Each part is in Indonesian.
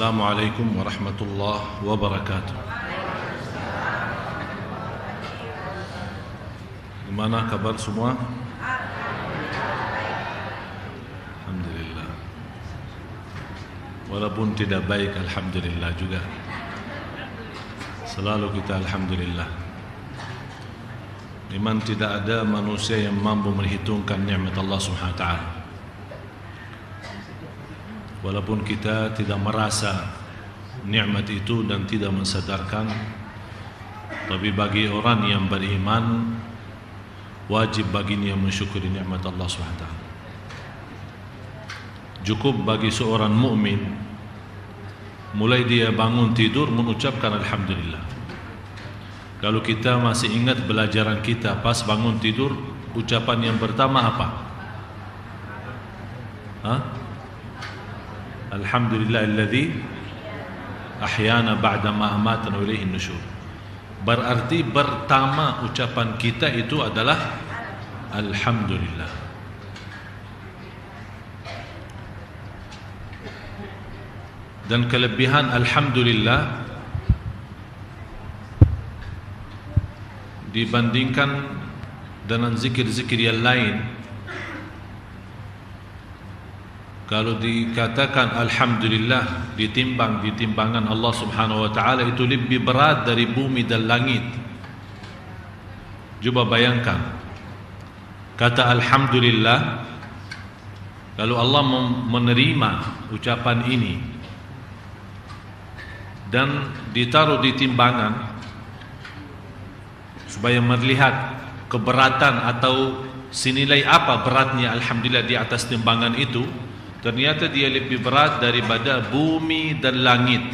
Assalamualaikum warahmatullahi wabarakatuh. Gimana kabar semua? Alhamdulillah. Walaupun tidak baik, alhamdulillah juga. Selalu kita alhamdulillah. Memang tidak ada manusia yang mampu menghitungkan nikmat Allah Subhanahu wa taala. Walaupun kita tidak merasa nikmat itu dan tidak mensadarkan, tapi bagi orang yang beriman wajib baginya mensyukuri nikmat Allah SWT. Cukup bagi seorang mukmin mulai dia bangun tidur mengucapkan alhamdulillah. Kalau kita masih ingat belajaran kita pas bangun tidur, ucapan yang pertama apa? Alhamdulillahilladzi ahyana ba'da ma amatana wa ilaihin nusyur. Berarti pertama ucapan kita itu adalah alhamdulillah. Dan kelebihan alhamdulillah dibandingkan dengan zikir-zikir yang lain, kalau dikatakan alhamdulillah ditimbang di timbangan Allah Subhanahu wa taala itu lebih berat dari bumi dan langit. Coba bayangkan kata alhamdulillah, kalau Allah menerima ucapan ini dan ditaruh di timbangan supaya melihat keberatan atau senilai apa beratnya alhamdulillah di atas timbangan itu, ternyata dia lebih berat daripada bumi dan langit.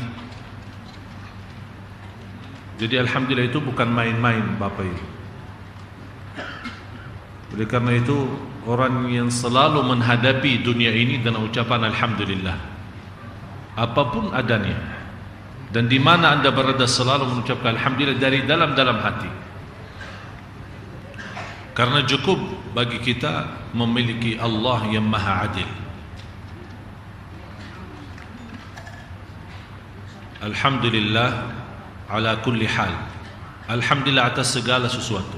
Jadi alhamdulillah itu bukan main-main Bapak Ibu. Oleh karena itu orang yang selalu menghadapi dunia ini dengan ucapan alhamdulillah apapun adanya, dan di mana anda berada selalu mengucapkan alhamdulillah dari dalam-dalam hati. Karena cukup bagi kita memiliki Allah yang maha adil. Alhamdulillah ala kulli hal. Alhamdulillah atas segala sesuatu.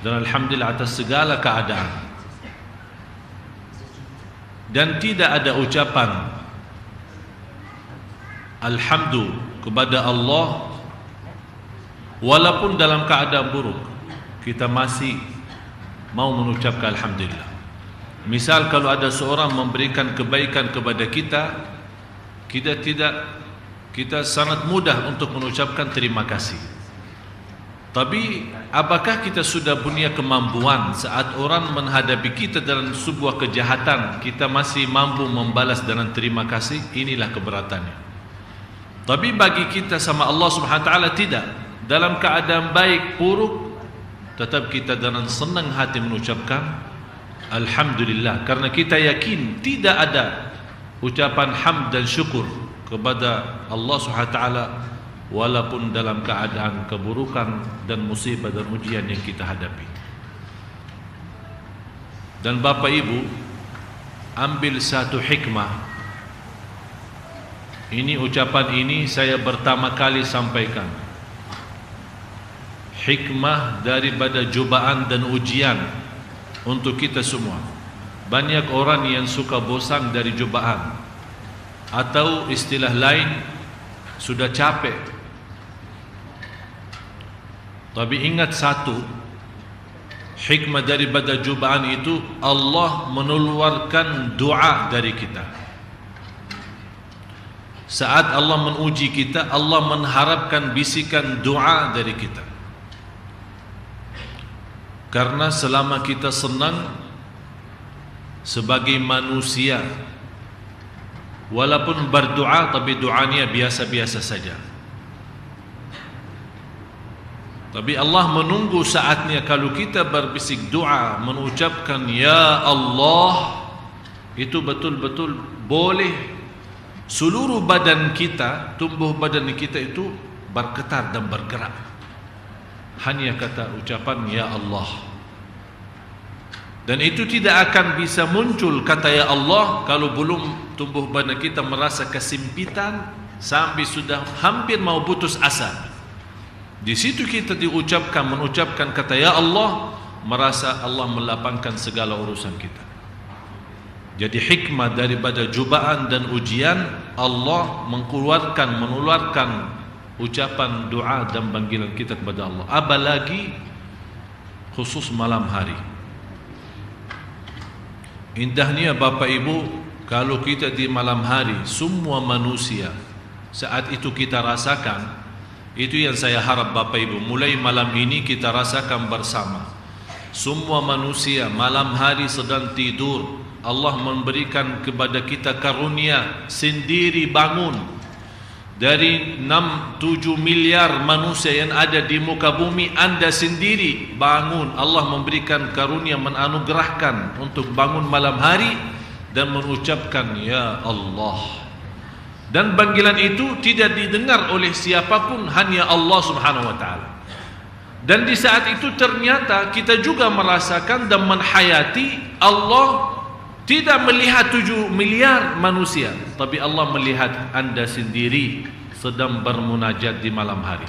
Dan alhamdulillah atas segala keadaan. Dan tidak ada ucapan alhamdu kepada Allah walaupun dalam keadaan buruk, kita masih mau mengucapkan alhamdulillah. Misal kalau ada seorang memberikan kebaikan kepada kita sangat mudah untuk mengucapkan terima kasih. Tapi apakah kita sudah punya kemampuan saat orang menghadapi kita dalam sebuah kejahatan, kita masih mampu membalas dengan terima kasih? Inilah keberatannya. Tapi bagi kita sama Allah Subhanahu wa taala tidak. Dalam keadaan baik buruk tetap kita dengan senang hati mengucapkan alhamdulillah, karena kita yakin tidak ada ucapan hamd dan syukur kepada Allah Subhanahu wa taala walaupun dalam keadaan keburukan dan musibah dan ujian yang kita hadapi. Dan Bapak Ibu, ambil satu hikmah. Ini ucapan ini saya pertama kali sampaikan. Hikmah daripada cobaan dan ujian untuk kita semua. Banyak orang yang suka bosan dari cobaan, atau istilah lain sudah capek. Tapi ingat satu, hikmah daripada cobaan itu Allah mengeluarkan doa dari kita. Saat Allah menguji kita, Allah mengharapkan bisikan doa dari kita. Karena selama kita senang sebagai manusia, walaupun berdoa tapi doanya biasa-biasa saja. Tapi Allah menunggu saatnya kalau kita berbisik doa, mengucapkan ya Allah, itu betul-betul boleh seluruh badan kita, tumbuh badan kita itu bergetar dan bergerak. Hanya kata ucapan ya Allah. Dan itu tidak akan bisa muncul kata ya Allah kalau belum tumbuh badan kita merasa kesempitan sampai sudah hampir mau putus asa. Di situ kita mengucapkan kata ya Allah, merasa Allah melapangkan segala urusan kita. Jadi hikmah daripada cubaan dan ujian, Allah mengeluarkan ucapan doa dan panggilan kita kepada Allah. Apalagi khusus malam hari. Indahnya Bapak Ibu, kalau kita di malam hari, semua manusia saat itu kita rasakan, itu yang saya harap Bapak Ibu, mulai malam ini kita rasakan bersama. Semua manusia malam hari sedang tidur, Allah memberikan kepada kita karunia sendiri bangun. Dari 6-7 miliar manusia yang ada di muka bumi, Anda sendiri bangun. Allah memberikan karunia, menanugerahkan untuk bangun malam hari dan mengucapkan ya Allah. Dan panggilan itu tidak didengar oleh siapapun, hanya Allah Subhanahu wa taala. Dan di saat itu ternyata kita juga merasakan dan menghayati Allah tidak melihat 7 miliar manusia, tapi Allah melihat Anda sendiri sedang bermunajat di malam hari.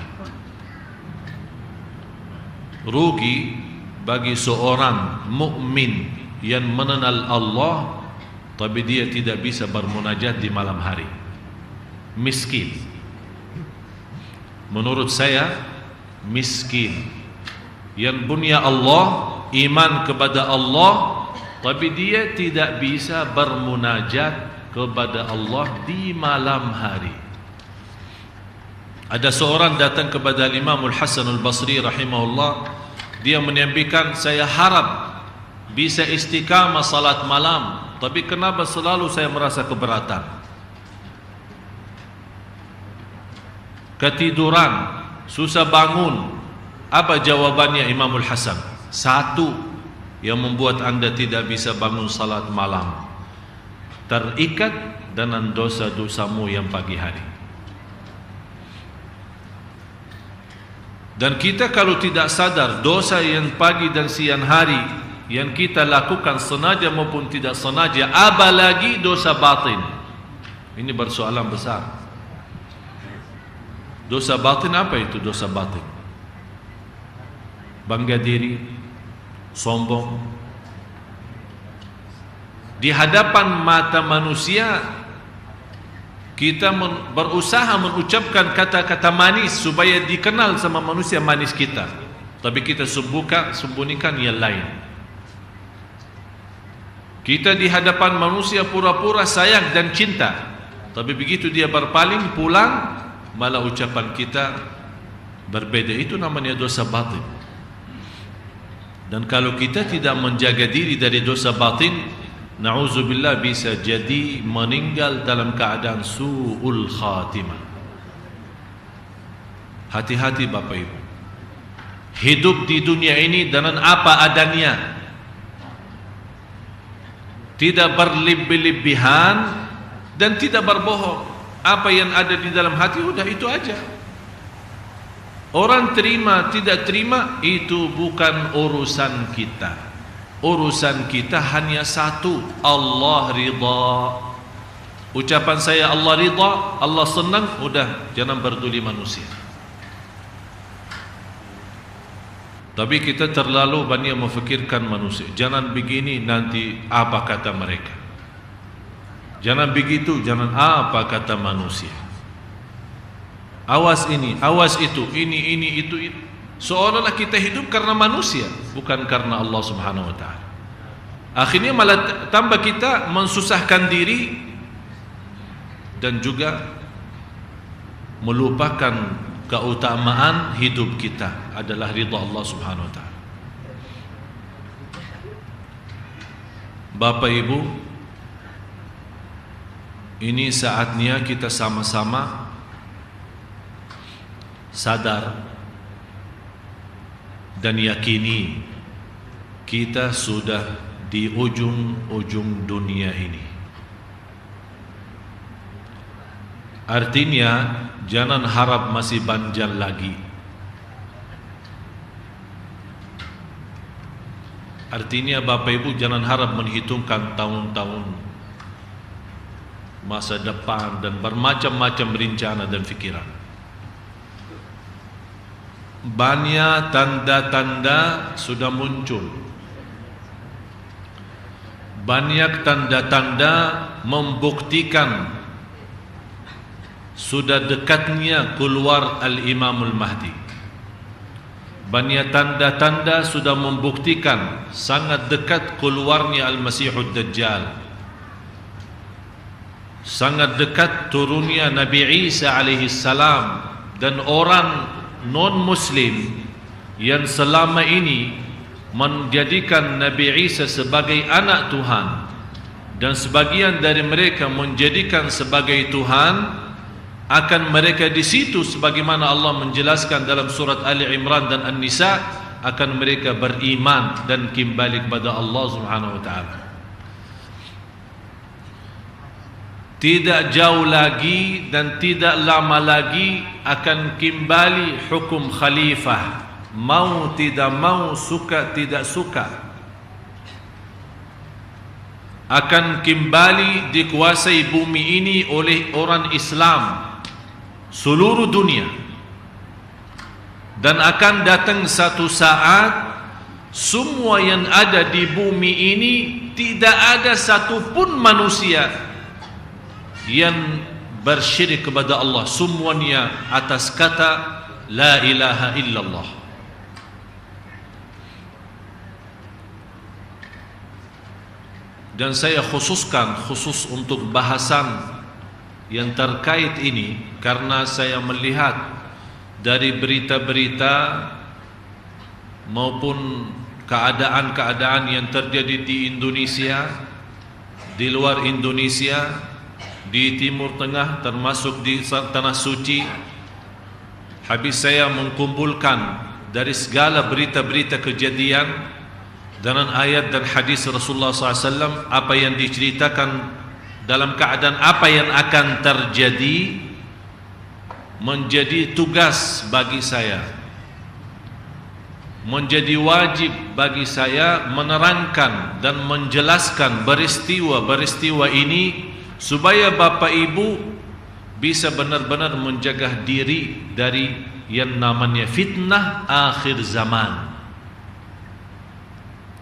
Rugi bagi seorang mukmin yang mengenal Allah tapi dia tidak bisa bermunajat di malam hari. Miskin. Menurut saya miskin. Yang punya Allah, iman kepada Allah, tapi dia tidak bisa bermunajat kepada Allah di malam hari. Ada seorang datang kepada Imam Al-Hasan Al-Basri rahimahullah. Dia menyampaikan, saya harap bisa istiqamah salat malam, tapi kenapa selalu saya merasa keberatan? Ketiduran, susah bangun. Apa jawabannya Imam Al-Hasan? Satu yang membuat Anda tidak bisa bangun salat malam, terikat dengan dosa-dosamu yang pagi hari. Dan kita kalau tidak sadar dosa yang pagi dan siang hari yang kita lakukan sengaja maupun tidak sengaja, apalagi dosa batin, ini persoalan besar. Dosa batin apa itu dosa batin? Bangga diri, sombong. Di hadapan mata manusia kita berusaha mengucapkan kata-kata manis supaya dikenal sama manusia manis kita, tapi kita sembunyikan yang lain. Kita di hadapan manusia pura-pura sayang dan cinta, tapi begitu dia berpaling pulang malah ucapan kita berbeda. Itu namanya dosa batin. Dan kalau kita tidak menjaga diri dari dosa batin, na'udzubillah, bisa jadi meninggal dalam keadaan su'ul khatimah. Hati-hati Bapak Ibu. Hidup di dunia ini dengan apa adanya, tidak berlebih-lebihan dan tidak berbohong. Apa yang ada di dalam hati, udah itu aja. Orang terima tidak terima itu bukan urusan kita. Urusan kita hanya satu, Allah ridha. Ucapan saya Allah ridha, Allah senang, udah, jangan peduli manusia. Tapi kita terlalu banyak memfikirkan manusia. Jangan begini, nanti apa kata mereka. Jangan begitu, jangan apa kata manusia. Awas ini, awas itu, ini, itu. Seolah-olah kita hidup karena manusia, bukan karena Allah Subhanahu wa taala. Akhirnya malah tambah kita mensusahkan diri dan juga melupakan keutamaan hidup kita adalah ridha Allah Subhanahu wa taala. Bapak Ibu, ini saatnya kita sama-sama sadar dan yakini kita sudah di ujung-ujung dunia ini. Artinya jangan harap masih panjang lagi. Artinya Bapak Ibu jangan harap menghitungkan tahun-tahun masa depan dan bermacam-macam rencana dan fikiran. Banyak tanda-tanda sudah muncul. Banyak tanda-tanda membuktikan sudah dekatnya keluar Al-Imamul Mahdi. Banyak tanda-tanda sudah membuktikan sangat dekat keluarnya Al-Masihud Dajjal. Sangat dekat turunnya Nabi Isa alaihi salam, dan orang non-muslim yang selama ini menjadikan Nabi Isa sebagai anak Tuhan dan sebagian dari mereka menjadikan sebagai Tuhan, akan mereka di situ sebagaimana Allah menjelaskan dalam surat Ali Imran dan An-Nisa, akan mereka beriman dan kembali kepada Allah Subhanahu wa taala. Tidak jauh lagi dan tidak lama lagi akan kembali hukum khalifah. Mau tidak mau, suka tidak suka, akan kembali dikuasai bumi ini oleh orang Islam seluruh dunia. Dan akan datang satu saat semua yang ada di bumi ini tidak ada satupun manusia yang bersyirik kepada Allah. Semuanya atas kata la ilaha illallah. Dan saya khusus untuk bahasan yang terkait ini karena saya melihat dari berita-berita maupun keadaan-keadaan yang terjadi di Indonesia, di luar Indonesia, di Timur Tengah, termasuk di Tanah Suci. Habis saya mengumpulkan dari segala berita-berita kejadian dengan ayat dan hadis Rasulullah SAW, apa yang diceritakan dalam keadaan apa yang akan terjadi, menjadi tugas bagi saya, menjadi wajib bagi saya menerangkan dan menjelaskan peristiwa-peristiwa ini supaya Bapak Ibu bisa benar-benar menjaga diri dari yang namanya fitnah akhir zaman.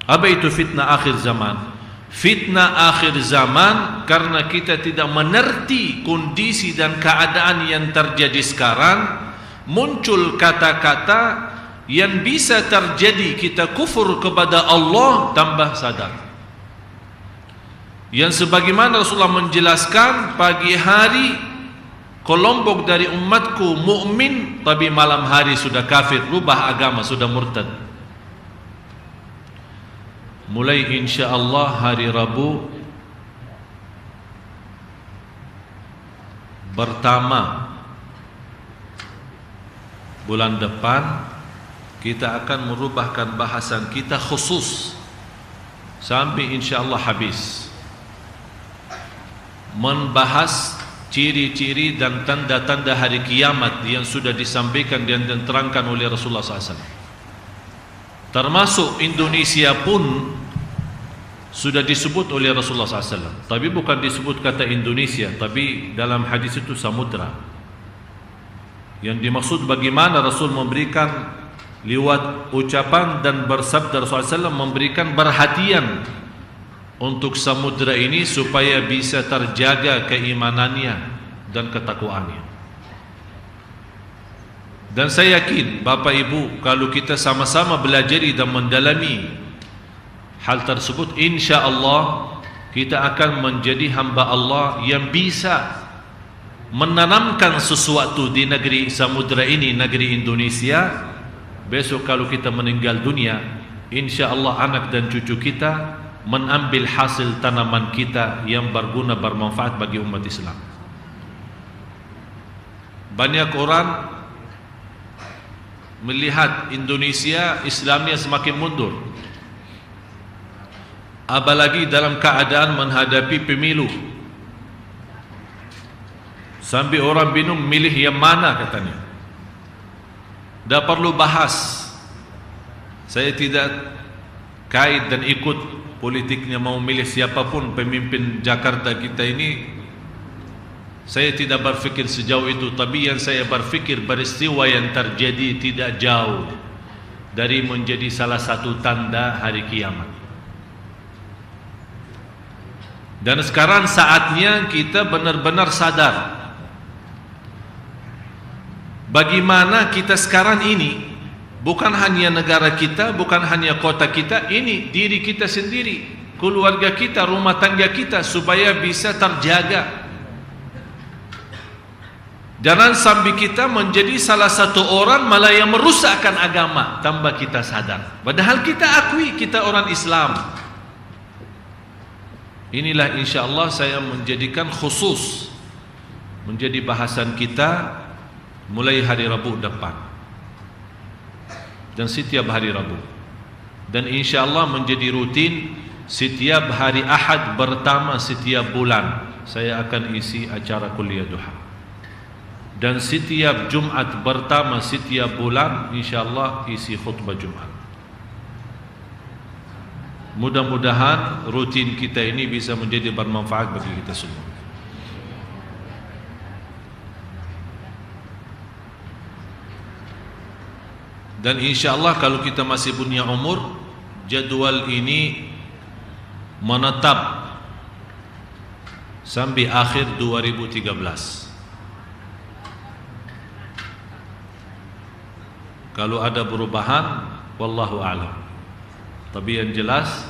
Apa itu fitnah akhir zaman? Fitnah akhir zaman karena kita tidak mengerti kondisi dan keadaan yang terjadi sekarang, muncul kata-kata yang bisa terjadi kita kufur kepada Allah tambah sadar. Yang sebagaimana Rasulullah menjelaskan, pagi hari kelompok dari umatku mukmin, tapi malam hari sudah kafir, rubah agama, sudah murtad. Mulai insya-Allah hari Rabu pertama bulan depan kita akan merubahkan bahasan kita khusus sampai insya-Allah habis, membahas ciri-ciri dan tanda-tanda hari kiamat yang sudah disampaikan dan diterangkan oleh Rasulullah SAW. Termasuk Indonesia pun sudah disebut oleh Rasulullah SAW, tapi bukan disebut kata Indonesia, tapi dalam hadis itu samudra. Yang dimaksud bagaimana Rasul memberikan lewat ucapan dan bersabda Rasulullah SAW, memberikan perhatian untuk samudra ini supaya bisa terjaga keimanannya dan ketakwaannya. Dan saya yakin Bapak Ibu, kalau kita sama-sama belajar dan mendalami hal tersebut, insya Allah kita akan menjadi hamba Allah yang bisa menanamkan sesuatu di negeri samudra ini, negeri Indonesia. Besok kalau kita meninggal dunia, insya Allah anak dan cucu kita mengambil hasil tanaman kita yang berguna, bermanfaat bagi umat Islam. Banyak orang melihat Indonesia Islamnya semakin mundur, apalagi dalam keadaan menghadapi pemilu, sampai orang bingung milih yang mana katanya. Tidak perlu bahas, saya tidak kait dan ikut politiknya, mau milih siapapun pemimpin Jakarta kita ini, saya tidak berfikir sejauh itu. Tapi yang saya berfikir, peristiwa yang terjadi tidak jauh dari menjadi salah satu tanda hari kiamat. Dan sekarang saatnya kita benar-benar sadar bagaimana kita sekarang ini, bukan hanya negara kita, bukan hanya kota kita, ini diri kita sendiri, keluarga kita, rumah tangga kita, supaya bisa terjaga. Jangan sampai kita menjadi salah satu orang malah yang merusakkan agama tanpa kita sadar. Padahal kita akui kita orang Islam. Inilah insyaAllah saya menjadikan khusus menjadi bahasan kita mulai hari Rabu depan dan setiap hari Rabu, dan insyaAllah menjadi rutin setiap hari Ahad pertama setiap bulan saya akan isi acara kuliah duha, dan setiap Jumat pertama setiap bulan insyaAllah isi khutbah Jumat. Mudah-mudahan rutin kita ini bisa menjadi bermanfaat bagi kita semua. Dan insyaAllah kalau kita masih punya umur, jadwal ini menetap sampai akhir 2013. Kalau ada perubahan, wallahu a'lam. Tapi yang jelas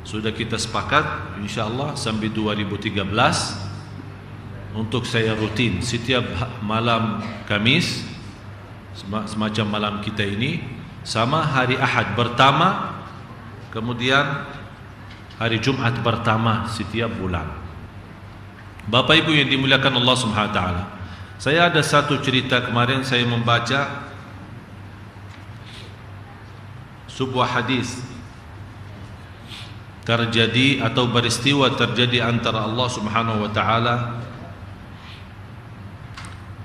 sudah kita sepakat insyaAllah sampai 2013 untuk saya rutin setiap malam Kamis, semacam malam kita ini, sama hari Ahad pertama, kemudian hari Jumat pertama setiap bulan. Bapak Ibu yang dimuliakan Allah Subhanahu wa taala, saya ada satu cerita. Kemarin saya membaca sebuah hadis terjadi atau peristiwa terjadi antara Allah Subhanahu wa taala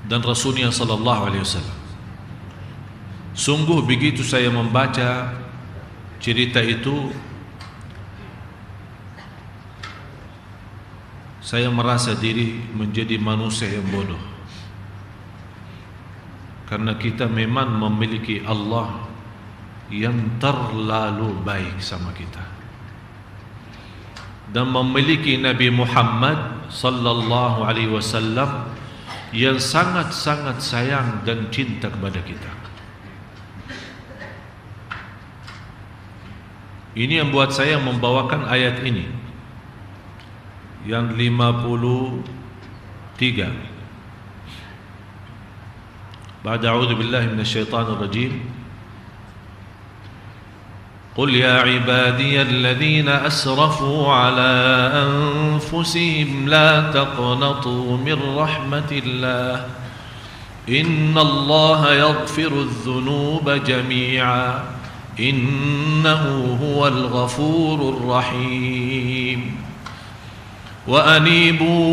dan Rasulnya sallallahu alaihi wasallam. Sungguh begitu saya membaca cerita itu, saya merasa diri menjadi manusia yang bodoh, karena kita memang memiliki Allah yang terlalu baik sama kita, dan memiliki Nabi Muhammad sallallahu alaihi wasallam yang sangat-sangat sayang dan cinta kepada kita. Ini yang buat saya membawakan ayat ini yang 53. Ba'da a'udzu billahi minasyaitonir rajim. قل يا عبادي الذين أسرفوا على أنفسهم لا تقنطوا من رحمة الله إن الله يغفر الذنوب جميعا إنه هو الغفور الرحيم وأنيبوا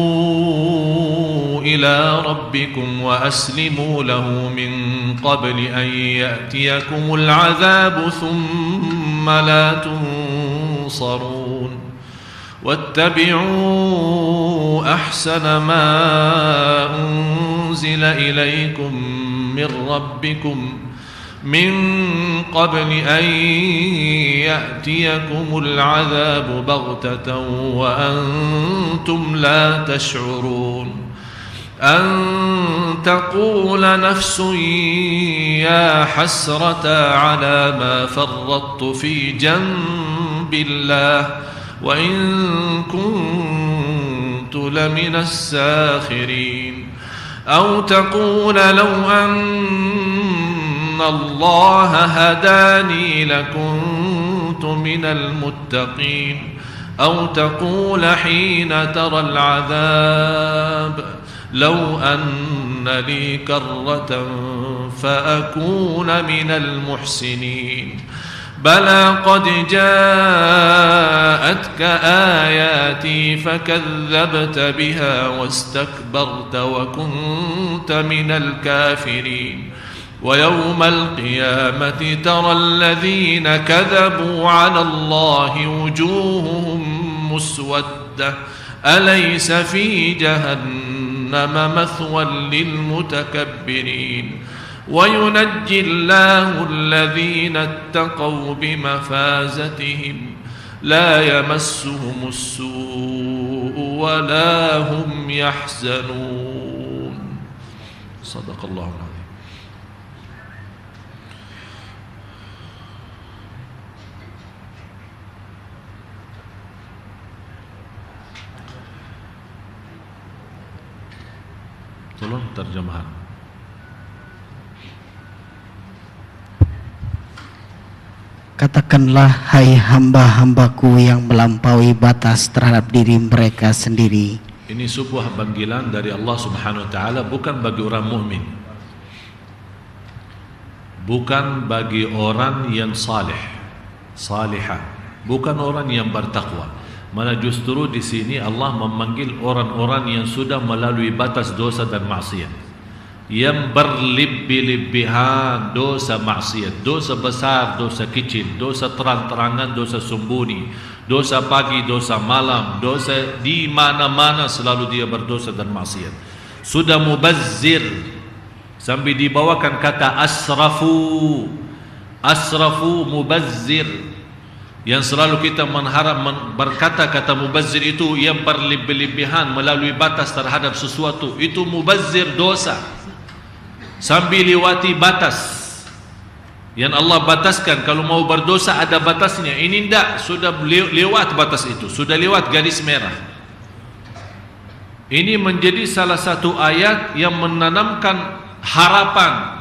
إلى ربكم وأسلموا له من قبل أن يأتيكم العذاب ثم لا تنصرون واتبعوا أحسن ما أنزل إليكم من ربكم من قبل أن يأتيكم العذاب بغتة وأنتم لا تشعرون أن تقول نفس يا حسرة على ما فرطت في جنب الله وإن كنت لمن الساخرين أو تقول لو أن الله هداني لكنت من المتقين أو تقول حين ترى العذاب لو أن لي كرة فأكون من المحسنين بلى قد جاءتك آياتي فكذبت بها واستكبرت وكنت من الكافرين ويوم القيامة ترى الذين كذبوا على الله وجوههم مسودة أليس في جهنم مثوى للمتكبرين وينجي الله الذين اتقوا بمفازتهم لا يمسهم السوء ولا هم يحزنون. صدق الله العظيم. Tolong terjemahan. Katakanlah, hai hamba-hambaku yang melampaui batas terhadap diri mereka sendiri. Ini sebuah panggilan dari Allah Subhanahu wa taala bukan bagi orang mukmin. Bukan bagi orang yang saleh, salihah, bukan orang yang bertakwa. Malah justru di sini Allah memanggil orang-orang yang sudah melalui batas dosa dan maksiat, yang berlebih-lebihan dosa maksiat, dosa besar, dosa kecil, dosa terang-terangan, dosa sembunyi, dosa pagi, dosa malam, dosa di mana-mana selalu dia berdosa dan maksiat. Sudah mubazzir sampai dibawakan kata asrafu, asrafu mubazzir. Yang selalu kita mengharap berkata kata mubazzir itu yang berlebih-lebihan melalui batas terhadap sesuatu, itu mubazzir dosa sambil lewati batas yang Allah bataskan. Kalau mau berdosa ada batasnya. Ini tidak, sudah lewat batas itu, sudah lewat garis merah. Ini menjadi salah satu ayat yang menanamkan harapan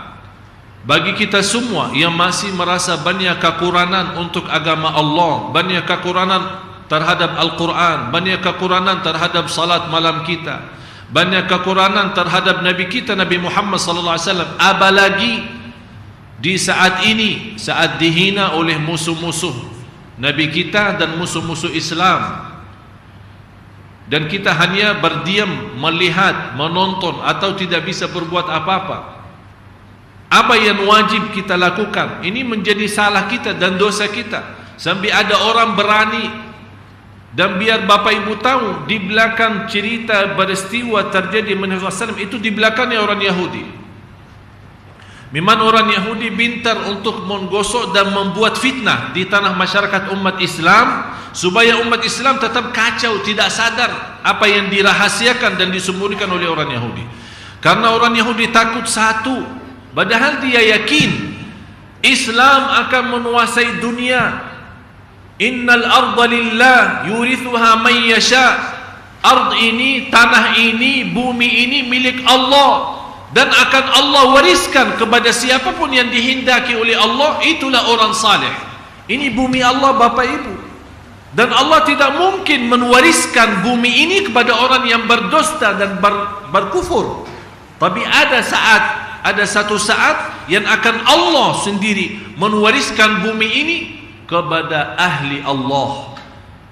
bagi kita semua yang masih merasa banyak kekurangan untuk agama Allah, banyak kekurangan terhadap Al-Quran, banyak kekurangan terhadap salat malam kita, banyak kekurangan terhadap Nabi kita Nabi Muhammad sallallahu alaihi wasallam. Apalagi di saat ini, saat dihina oleh musuh-musuh Nabi kita dan musuh-musuh Islam, dan kita hanya berdiam, melihat, menonton atau tidak bisa berbuat apa-apa. Apa yang wajib kita lakukan? Ini menjadi salah kita dan dosa kita. Sampai ada orang berani, dan biar Bapak Ibu tahu, di belakang cerita peristiwa terjadi Nabi SAW itu di belakangnya orang Yahudi. Memang orang Yahudi pintar untuk menggosok dan membuat fitnah di tanah masyarakat umat Islam, supaya umat Islam tetap kacau, tidak sadar apa yang dirahasiakan dan disembunyikan oleh orang Yahudi. Karena orang Yahudi takut satu, padahal dia yakin Islam akan menguasai dunia. Innal arda lillah yurithuha man yasha. Ard ini, tanah ini, bumi ini milik Allah, dan akan Allah wariskan kepada siapapun yang dihendaki oleh Allah. Itulah orang saleh. Ini bumi Allah Bapak Ibu, dan Allah tidak mungkin mewariskan bumi ini kepada orang yang berdusta dan berkufur. Tapi ada satu saat yang akan Allah sendiri mewariskan bumi ini kepada ahli Allah,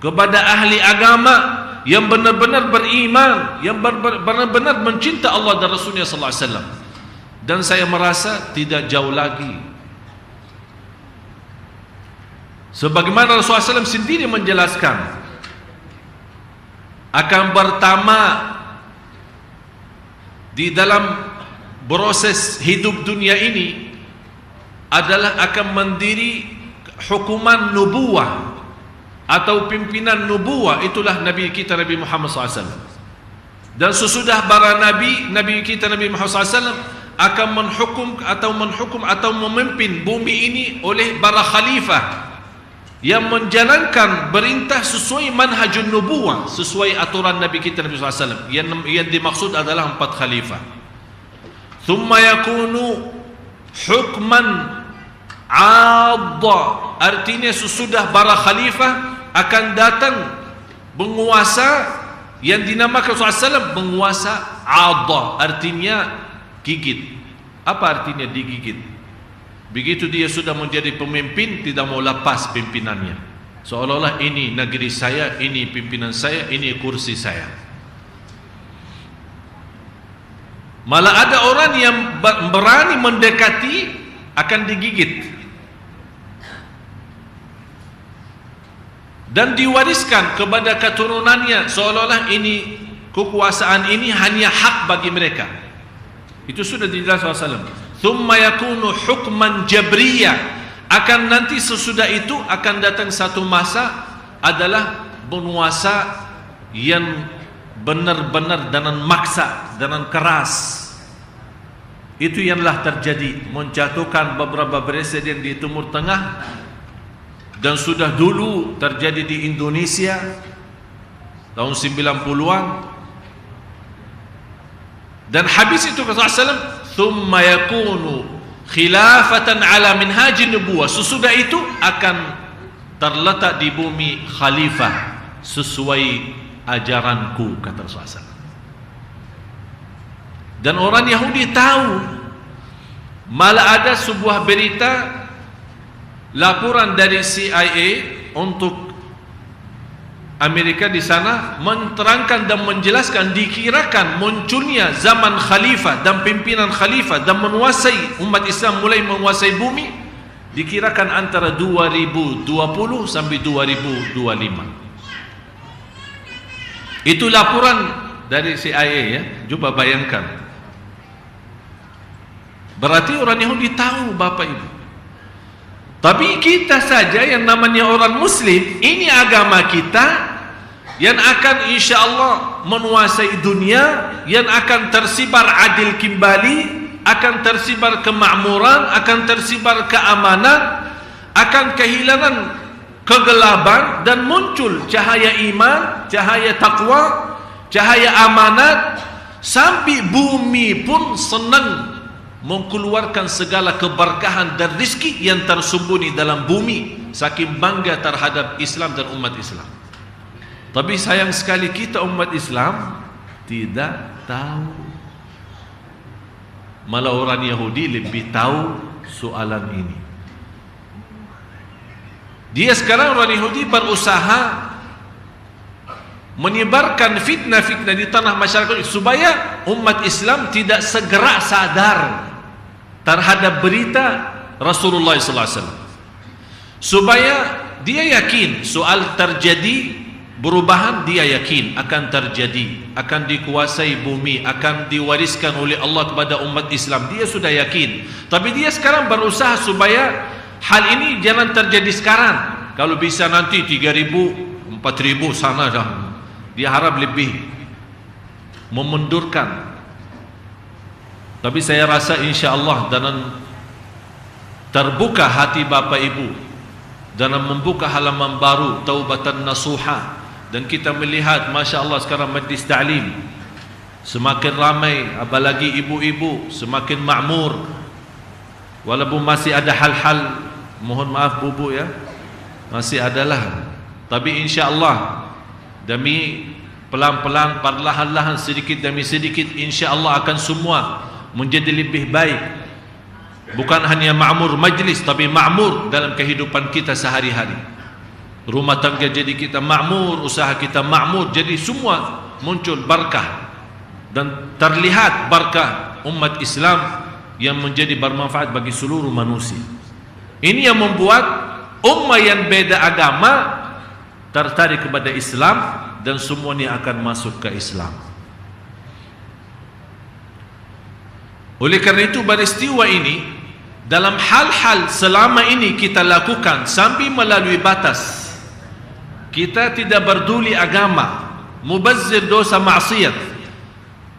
kepada ahli agama yang benar-benar beriman, yang benar-benar mencinta Allah dan Rasulnya sallallahu alaihi wasallam. Dan saya merasa tidak jauh lagi, sebagaimana Rasulullah SAW sendiri menjelaskan, akan bertama di dalam proses hidup dunia ini adalah akan mendiri hukuman nubuwah atau pimpinan nubuwah. Itulah Nabi kita Nabi Muhammad SAW. Dan sesudah para Nabi kita Nabi Muhammad SAW akan menghukum atau memimpin bumi ini oleh para khalifah yang menjalankan perintah sesuai manhajun nubuwah, sesuai aturan Nabi kita Nabi SAW. Yang dimaksud adalah 4 khalifah. Thumma yakunu hukman adda, artinya sesudah para khalifah akan datang penguasa yang dinamakan Rasulullah SAW penguasa adda, artinya gigit. Apa artinya digigit? Begitu dia sudah menjadi pemimpin, tidak mau lepas pimpinannya, seolah-olah ini negeri saya, ini pimpinan saya, ini kursi saya. Malah ada orang yang berani mendekati akan digigit. Dan diwariskan kepada keturunannya seolah-olah ini kekuasaan ini hanya hak bagi mereka. Itu sudah dijelaskan Rasulullah SAW. Thumma yakunu hukman jabriyah. Akan nanti sesudah itu akan datang satu masa adalah penguasa yang benar-benar dengan maksa, dengan keras. Itu yanlah terjadi, menjatuhkan beberapa presiden di Timur Tengah. Dan sudah dulu terjadi di Indonesia tahun 90-an. Dan habis itu kata Rasulullah, thumma yakunu khilafatan ala minhajin nubuwah. Sesudah itu akan terletak di bumi khalifah sesuai ajaranku, kata Rasulullah. Dan orang Yahudi tahu, malah ada sebuah berita laporan dari CIA untuk Amerika di sana menerangkan dan menjelaskan, dikirakan munculnya zaman khalifah dan pimpinan khalifah dan menguasai umat Islam, mulai menguasai bumi, dikirakan antara 2020 sampai 2025. Itu laporan dari CIA ya. Coba bayangkan. Berarti orang Yahudi tahu, Bapak Ibu. Tapi kita saja yang namanya orang Muslim, ini agama kita yang akan insya Allah menguasai dunia, yang akan tersibar adil kimbali, akan tersibar kemakmuran, akan tersibar keamanan, akan kehilangan kegelapan dan muncul cahaya iman, cahaya takwa, cahaya amanat, sampai bumi pun senang mengeluarkan segala keberkahan dan rizki yang tersembunyi dalam bumi, saking bangga terhadap Islam dan umat Islam. Tapi sayang sekali kita umat Islam tidak tahu. Malah orang Yahudi lebih tahu soalan ini. Dia sekarang orang Yahudi berusaha menyebarkan fitnah-fitnah di tanah masyarakat supaya umat Islam tidak segera sadar terhadap berita Rasulullah SAW, supaya dia yakin soal terjadi perubahan, dia yakin akan terjadi, akan dikuasai bumi, akan diwariskan oleh Allah kepada umat Islam. Dia sudah yakin, tapi dia sekarang berusaha supaya hal ini jangan terjadi sekarang. Kalau bisa nanti 3.000, 4.000 sana dah. Dia harap lebih memundurkan. Tapi saya rasa insya Allah dengan terbuka hati Bapak Ibu, dengan membuka halaman baru taubatan nasuha, dan kita melihat Masya Allah sekarang majlis ta'lim semakin ramai, apalagi ibu-ibu semakin makmur, walaupun masih ada hal-hal, mohon maaf bubu ya, masih adalah, tapi insya Allah demi pelan-pelan, perlahan-lahan, sedikit demi sedikit, insya Allah akan semua menjadi lebih baik. Bukan hanya makmur majlis, tapi makmur dalam kehidupan kita sehari-hari. Rumah tangga jadi kita makmur, usaha kita makmur, jadi semua muncul berkah dan terlihat berkah umat Islam yang menjadi bermanfaat bagi seluruh manusia. Ini yang membuat umat yang beda agama tertarik kepada Islam, dan semuanya akan masuk ke Islam. Oleh karena itu, peristiwa ini dalam hal-hal selama ini kita lakukan sampai melalui batas, kita tidak peduli agama, mubazzir dosa maksiat,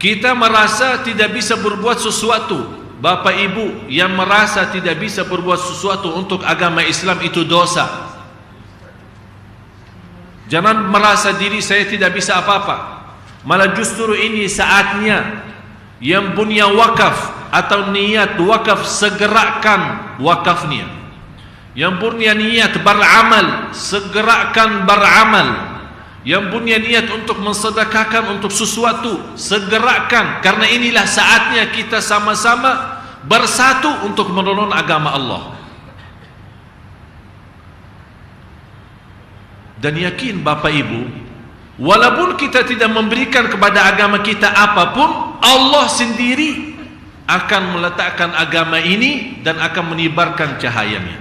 kita merasa tidak bisa berbuat sesuatu. Bapak Ibu yang merasa tidak bisa berbuat sesuatu untuk agama Islam, itu dosa. Jangan merasa diri saya tidak bisa apa-apa. Malah justru ini saatnya yang punya wakaf atau niat wakaf, segerakan wakafnya. Yang punya niat beramal, segerakan beramal. Yang punya niat untuk mensedekahkan untuk sesuatu, segerakan, karena inilah saatnya kita sama-sama bersatu untuk menolong agama Allah. Dan yakin Bapak Ibu, walaupun kita tidak memberikan kepada agama kita apapun, Allah sendiri akan meletakkan agama ini dan akan menyebarkan cahayanya.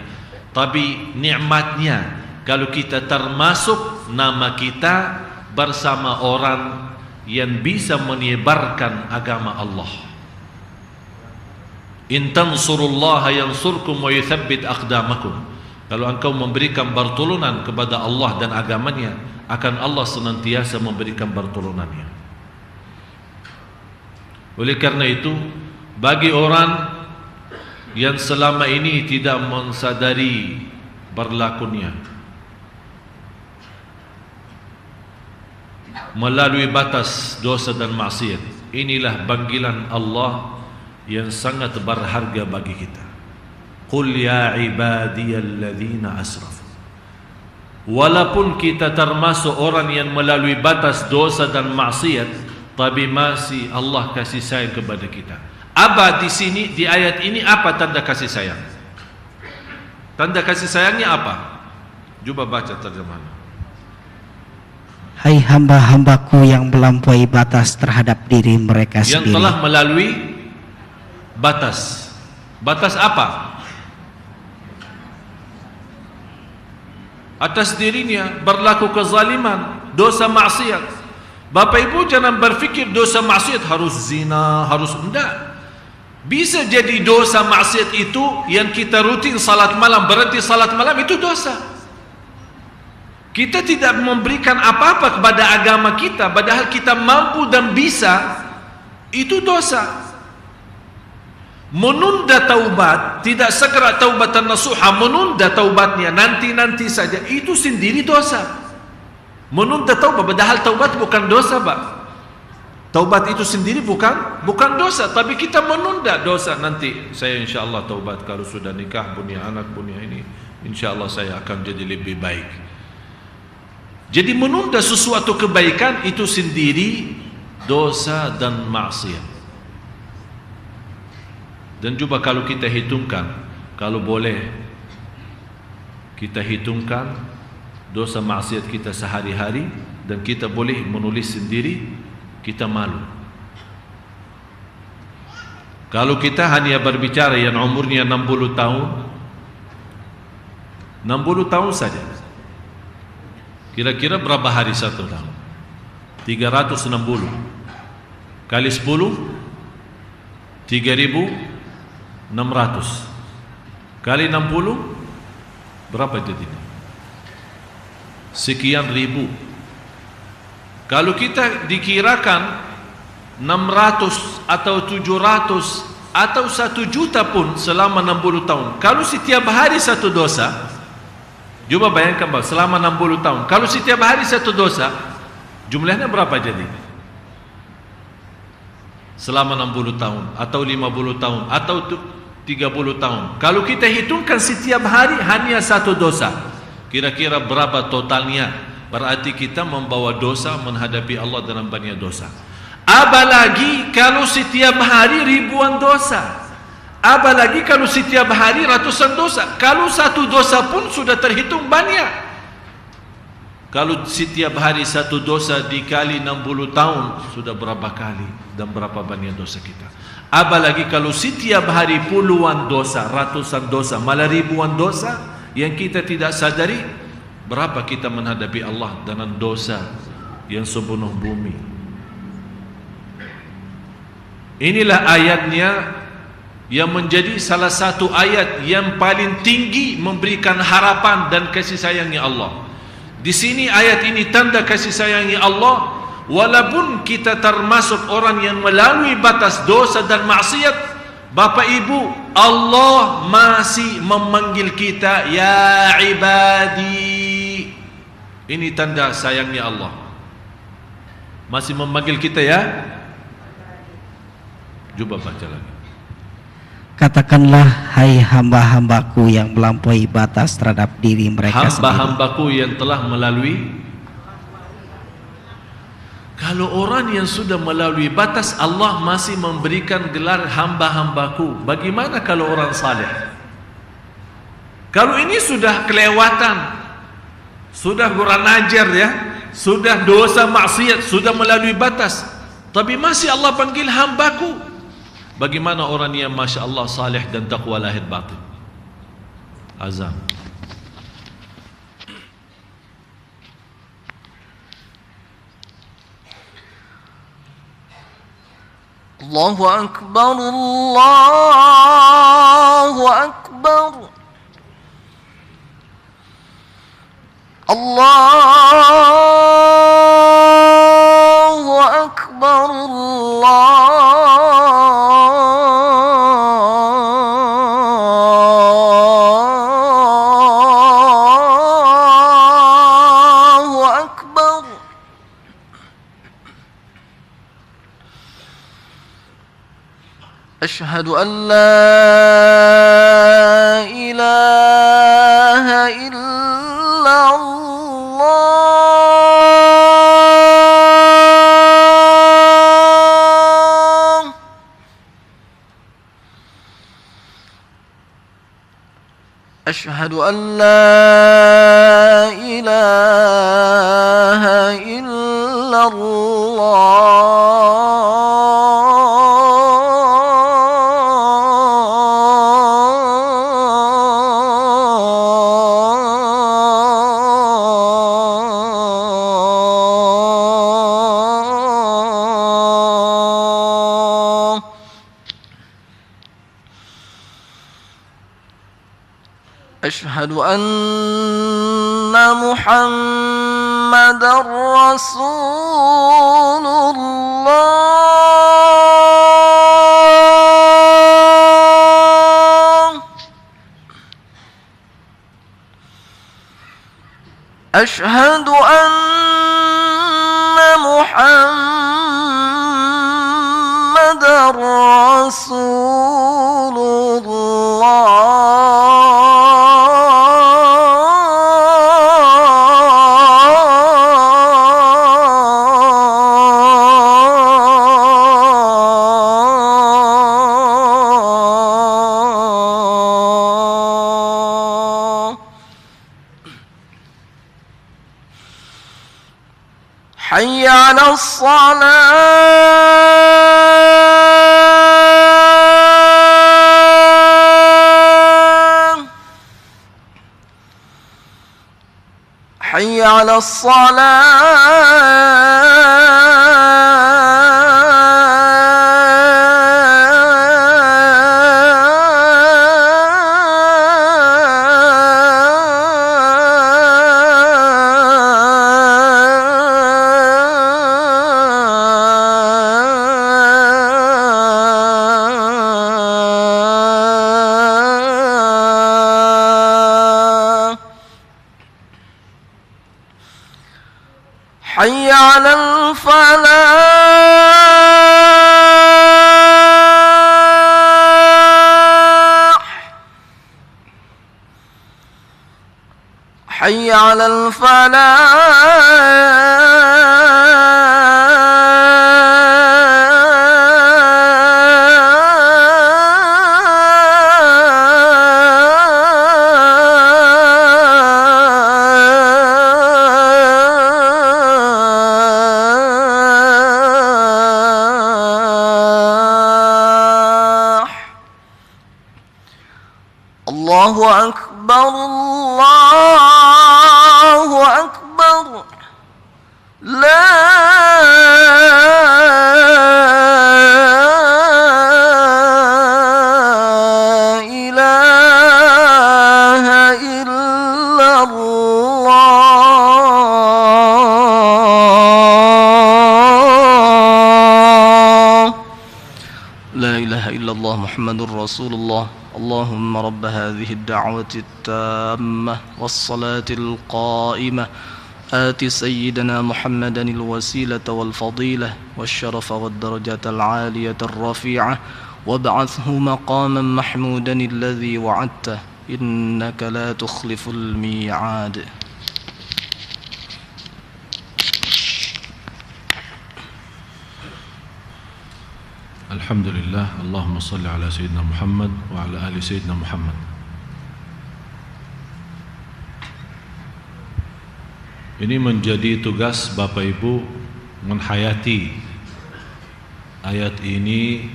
Tapi nikmatnya kalau kita termasuk nama kita bersama orang yang bisa menyebarkan agama Allah. In tansurullaha yansurkum wa yuthabbit aqdamakum. Kalau engkau memberikan pertolongan kepada Allah dan agamanya, akan Allah senantiasa memberikan pertolongannya. Oleh karena itu, bagi orang yang selama ini tidak mensadari berlakunya melalui batas dosa dan maksiat, inilah panggilan Allah yang sangat berharga bagi kita. Qul ya ibadiyalladzina asrafu. Walaupun kita termasuk orang yang melalui batas dosa dan maksiat, tapi masih Allah kasih sayang kepada kita. Apa di sini, di ayat ini, apa tanda kasih sayang? Tanda kasih sayangnya apa? Coba baca terjemahan. Hai hamba-hambaku yang melampaui batas terhadap diri mereka Yang sendiri. telah melalui batas. Batas apa? Atas dirinya berlaku kezaliman, dosa maksiat. Bapak Ibu jangan berfikir dosa maksiat harus zina, harus enggak. Bisa jadi dosa maksiat itu yang kita rutin salat malam, berhenti salat malam itu dosa. Kita tidak memberikan apa-apa kepada agama kita, padahal kita mampu dan bisa, itu dosa. Menunda taubat, tidak segera taubatan nasuha, menunda taubatnya nanti-nanti saja, itu sendiri dosa. Menunda taubat, padahal taubat bukan dosa, Pak. Taubat itu sendiri bukan dosa, tapi kita menunda dosa. Nanti saya insyaAllah taubat kalau sudah nikah, punya anak, punya ini, insyaAllah saya akan jadi lebih baik. Jadi menunda sesuatu kebaikan itu sendiri dosa dan maksiat. Dan coba kalau kita hitungkan, kalau boleh kita hitungkan dosa maksiat kita sehari-hari, dan kita boleh menulis sendiri, kita malu. Kalau kita hanya berbicara yang umurnya 60 tahun, 60 tahun saja, kira-kira berapa hari satu tahun? 360 kali 10 3.600 kali 60 berapa jadi? Sekian ribu. Kalau kita dikirakan 600 atau 700 atau 1 juta pun selama 60 tahun, kalau setiap hari satu dosa, coba bayangkan Pak, selama 60 tahun, kalau setiap hari satu dosa, jumlahnya berapa jadi? Selama 60 tahun, atau 50 tahun, atau 30 tahun. Kalau kita hitungkan setiap hari hanya satu dosa, kira-kira berapa totalnya? Berarti kita membawa dosa menghadapi Allah dalam banyak dosa. Apalagi kalau setiap hari ribuan dosa. Apalagi kalau setiap hari ratusan dosa. Kalau satu dosa pun sudah terhitung banyak. Kalau setiap hari satu dosa dikali 60 tahun, sudah berapa kali dan berapa banyak dosa kita. Apalagi kalau setiap hari puluhan dosa, ratusan dosa, malah ribuan dosa yang kita tidak sadari, berapa kita menghadapi Allah dengan dosa yang sepenuh bumi. Inilah ayatnya yang menjadi salah satu ayat yang paling tinggi memberikan harapan dan kasih sayangnya Allah. Di sini ayat ini tanda kasih sayangnya Allah. Walaupun kita termasuk orang yang melalui batas dosa dan maksiat, Bapak Ibu, Allah masih memanggil kita ya ibadi. Ini tanda sayangnya Allah. Masih memanggil kita ya. Coba baca lagi. Katakanlah, hai hamba-hambaku yang melampaui batas terhadap diri mereka sendiri. Hamba-hambaku yang telah melalui. Kalau orang yang sudah melalui batas, Allah masih memberikan gelar hamba-hambaku. Bagaimana kalau orang saleh? Kalau ini sudah kelewatan, sudah kurang ajar ya, sudah dosa maksiat, sudah melalui batas, Tapi masih Allah panggil hambaku. Bagaimana orang yang Masya Allah salih dan taqwa lahir batin? Azan. Allahu Akbar, Allahu Akbar, Allahu Akbar, Allahu Akbar. أشهد أن لا إله إلا الله. أشهد أن لا إله إلا الله. أشهد أن محمد رسول الله. أشهد أن محمد رسول الله. حي على الصلاة، حي على حي على الفلاح، حي على الله أكبر، الله أكبر، لا إله إلا الله. لا إله إلا الله محمد رسول الله. اللهم رب هذه الدعوة التامة والصلاة القائمة آت سيدنا محمدا الوسيلة والفضيلة والشرف والدرجة العالية الرفيعة وابعثه مقاما محمودا الذي وعدته إنك لا تخلف الميعاد. Alhamdulillah, Allahumma salli ala Sayyidina Muhammad wa ala ali Sayyidina Muhammad. Ini menjadi tugas Bapak Ibu menghayati ayat ini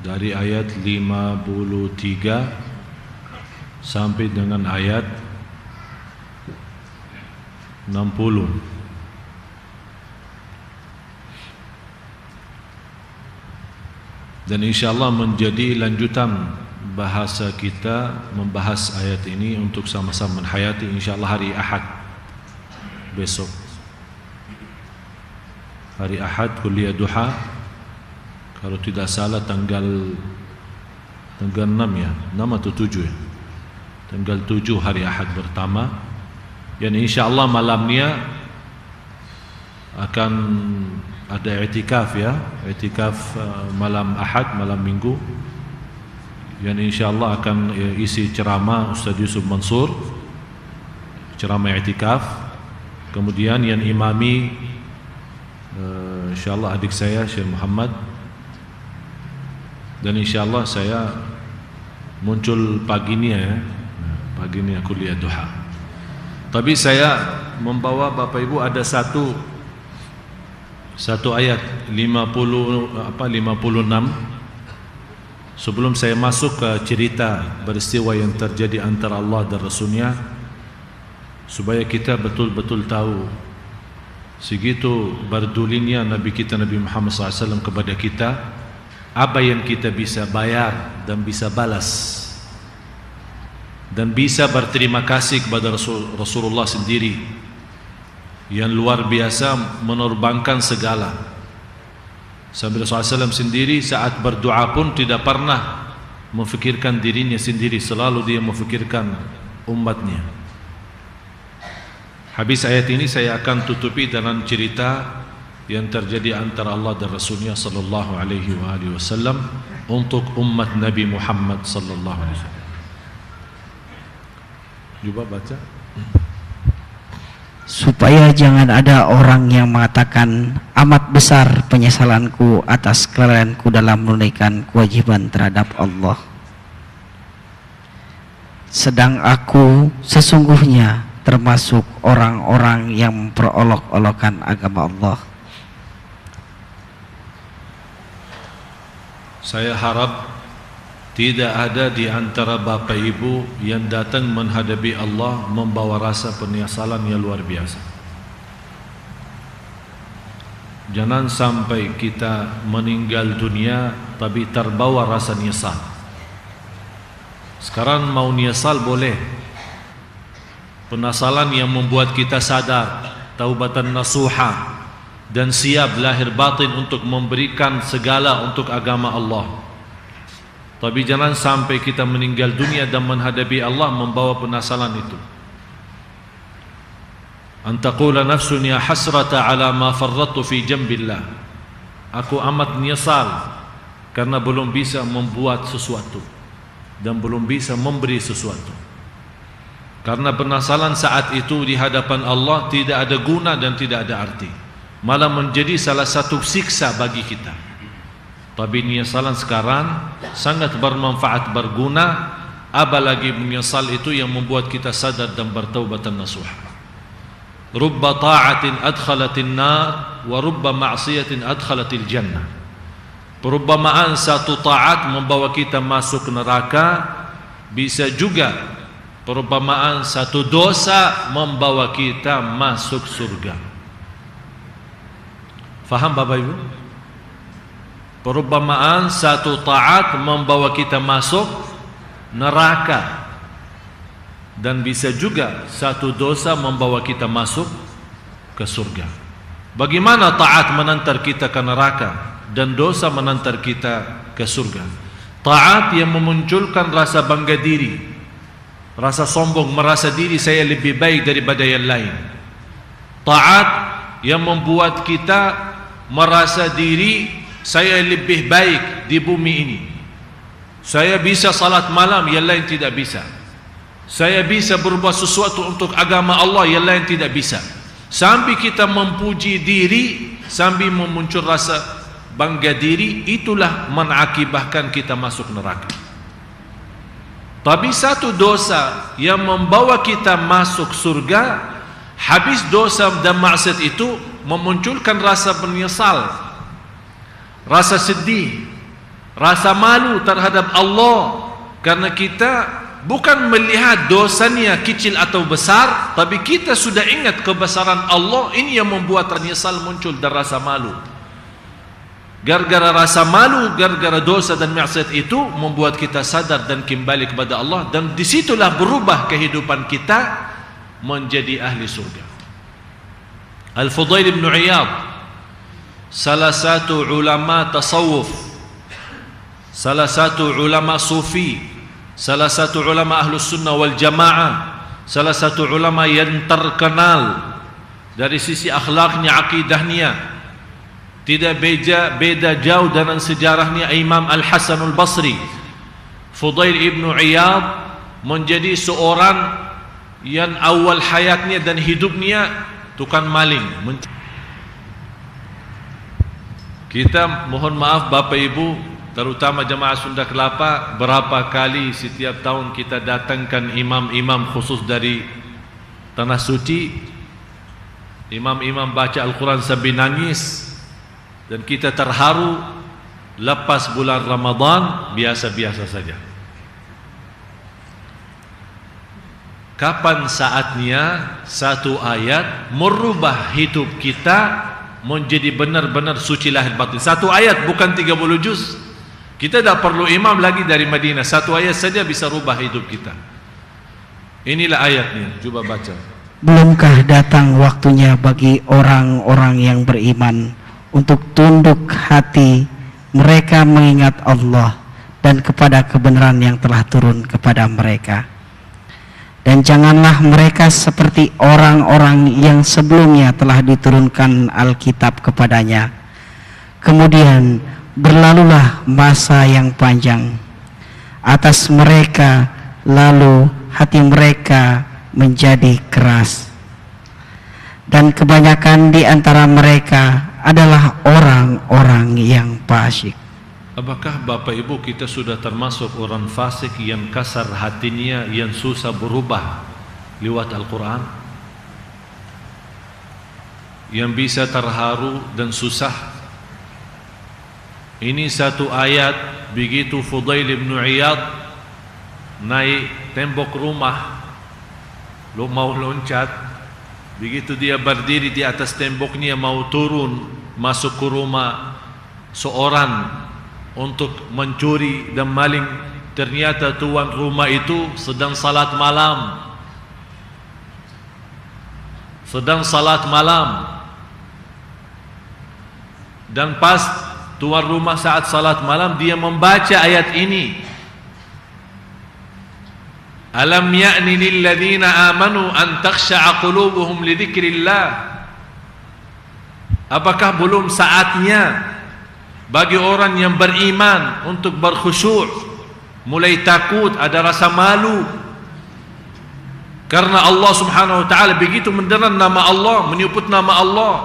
dari ayat 53 sampai dengan ayat 60. Dan insyaallah menjadi lanjutan bahasa kita membahas ayat ini untuk sama-sama menghayati insyaallah hari Ahad besok. Hari Ahad kuliah duha, kalau tidak salah tanggal 6 ya, 6 atau 7 ya, tanggal 7 hari Ahad pertama. Dan insyaallah malamnya akan ada i'tikaf ya, i'tikaf malam Ahad, malam Minggu. Yang insyaallah akan isi ceramah Ustaz Yusuf Mansur, ceramah i'tikaf. Kemudian yang imami insyaallah adik saya Syekh Muhammad. Dan insyaallah saya muncul pagi ni ya, pagi ni kuliah duha. Tapi saya membawa Bapak Ibu ada satu ayat 56. Sebelum saya masuk ke cerita peristiwa yang terjadi antara Allah dan Rasulnya, supaya kita betul-betul tahu segitu berdulinya Nabi kita Nabi Muhammad SAW kepada kita, apa yang kita bisa bayar dan bisa balas dan bisa berterima kasih kepada Rasulullah sendiri yang luar biasa menerbangkan segala. Sampai Rasulullah SAW sendiri saat berdoa pun tidak pernah memfikirkan dirinya sendiri, selalu dia memfikirkan umatnya. Habis ayat ini saya akan tutupi dengan cerita yang terjadi antara Allah dan Rasulnya sallallahu alaihi wasallam untuk umat Nabi Muhammad sallallahu alaihi wasallam. Coba baca. Supaya jangan ada orang yang mengatakan amat besar penyesalanku atas kelalaianku dalam menunaikan kewajiban terhadap Allah, sedang aku sesungguhnya termasuk orang-orang yang memperolok-olokkan agama Allah. Saya harap tidak ada di antara Bapak Ibu yang datang menghadapi Allah membawa rasa penyesalan yang luar biasa. Jangan sampai kita meninggal dunia tapi terbawa rasa nyesal. Sekarang mau nyesal boleh, penyesalan yang membuat kita sadar, taubatan nasuha, dan siap lahir batin untuk memberikan segala untuk agama Allah. Tapi jangan sampai kita meninggal dunia dan menghadapi Allah membawa penyesalan itu. Antaqula nafsun ya hasrata ala ma farrattu fi jambillah. Aku amat menyesal karena belum bisa membuat sesuatu dan belum bisa memberi sesuatu. Karena penyesalan saat itu di hadapan Allah tidak ada guna dan tidak ada arti, malah menjadi salah satu siksa bagi kita. Tapi penyesalan sekarang sangat bermanfaat, berguna, apalagi menyesal itu yang membuat kita sadar dan bertaubatan nasuha. Rubba ta'atin adkhalatin nar wa rubba ma'siyatin adkhalatil jannah. Perumpamaan satu taat membawa kita masuk neraka, bisa juga perumpamaan satu dosa membawa kita masuk surga. Faham Bapak Ibu? Perumpamaan satu taat membawa kita masuk neraka, dan bisa juga satu dosa membawa kita masuk ke surga. Bagaimana taat menantar kita ke neraka dan dosa menantar kita ke surga? Taat yang memunculkan rasa bangga diri, rasa sombong, merasa diri saya lebih baik daripada yang lain. Taat yang membuat kita merasa diri saya lebih baik di bumi ini. Saya bisa salat malam, yang lain tidak bisa. Saya bisa berbuat sesuatu untuk agama Allah, yang lain tidak bisa. Sampai kita memuji diri, sampai memuncul rasa bangga diri, itulah mengakibatkan kita masuk neraka. Tapi satu dosa yang membawa kita masuk surga, habis dosa dan maksiat itu memunculkan rasa menyesal, rasa sedih, rasa malu terhadap Allah, karena kita bukan melihat dosanya kecil atau besar, tapi kita sudah ingat kebesaran Allah. Ini yang membuat menyesal muncul dan rasa malu. Gara-gara rasa malu, gara-gara dosa dan maksiat itu membuat kita sadar dan kembali kepada Allah, dan disitulah berubah kehidupan kita menjadi ahli surga. Al-Fudail bin Iyad, salah satu ulama tasawuf, salah satu ulama sufi, salah satu ulama ahlus sunnah wal jamaah, salah satu ulama yang terkenal dari sisi akhlaknya, akidahnya, tidak beda jauh dengan sejarahnya Imam Al-Hasan Al-Basri. Fudail ibn Iyad menjadi seorang yang awal hayatnya dan hidupnya tukang maling. Kita mohon maaf Bapak Ibu, terutama jemaah Sunda Kelapa, berapa kali setiap tahun kita datangkan imam-imam khusus dari Tanah Suci. Imam-imam baca Al-Quran sambil nangis, dan kita terharu. Lepas bulan Ramadan biasa-biasa saja. Kapan saatnya satu ayat merubah hidup kita menjadi benar-benar suci lahir batin? Satu ayat, bukan 30 juz. Kita tidak perlu imam lagi dari Madinah. Satu ayat saja bisa rubah hidup kita. Inilah ayatnya, coba baca. Belumkah datang waktunya bagi orang-orang yang beriman untuk tunduk hati mereka mengingat Allah dan kepada kebenaran yang telah turun kepada mereka. Dan janganlah mereka seperti orang-orang yang sebelumnya telah diturunkan Alkitab kepadanya. Kemudian berlalulah masa yang panjang atas mereka, lalu hati mereka menjadi keras. Dan kebanyakan di antara mereka adalah orang-orang yang fasik. Apakah Bapak Ibu kita sudah termasuk orang fasik yang kasar hatinya, yang susah berubah lewat Al-Quran, yang bisa terharu dan susah? Ini satu ayat, begitu Fudail bin Iyad naik tembok rumah, mau loncat, begitu dia berdiri di atas temboknya mau turun masuk ke rumah seorang untuk mencuri dan maling, ternyata tuan rumah itu sedang salat malam. Dan pas tuan rumah saat salat malam, dia membaca ayat ini, alam ya'ni lilladzina amanu an takhsha'a qulubuhum li dzikrillah. Apakah belum saatnya bagi orang yang beriman untuk berkhusyuk, mulai takut, ada rasa malu, karena Allah subhanahu wa ta'ala begitu mendengar nama Allah, menyebut nama Allah.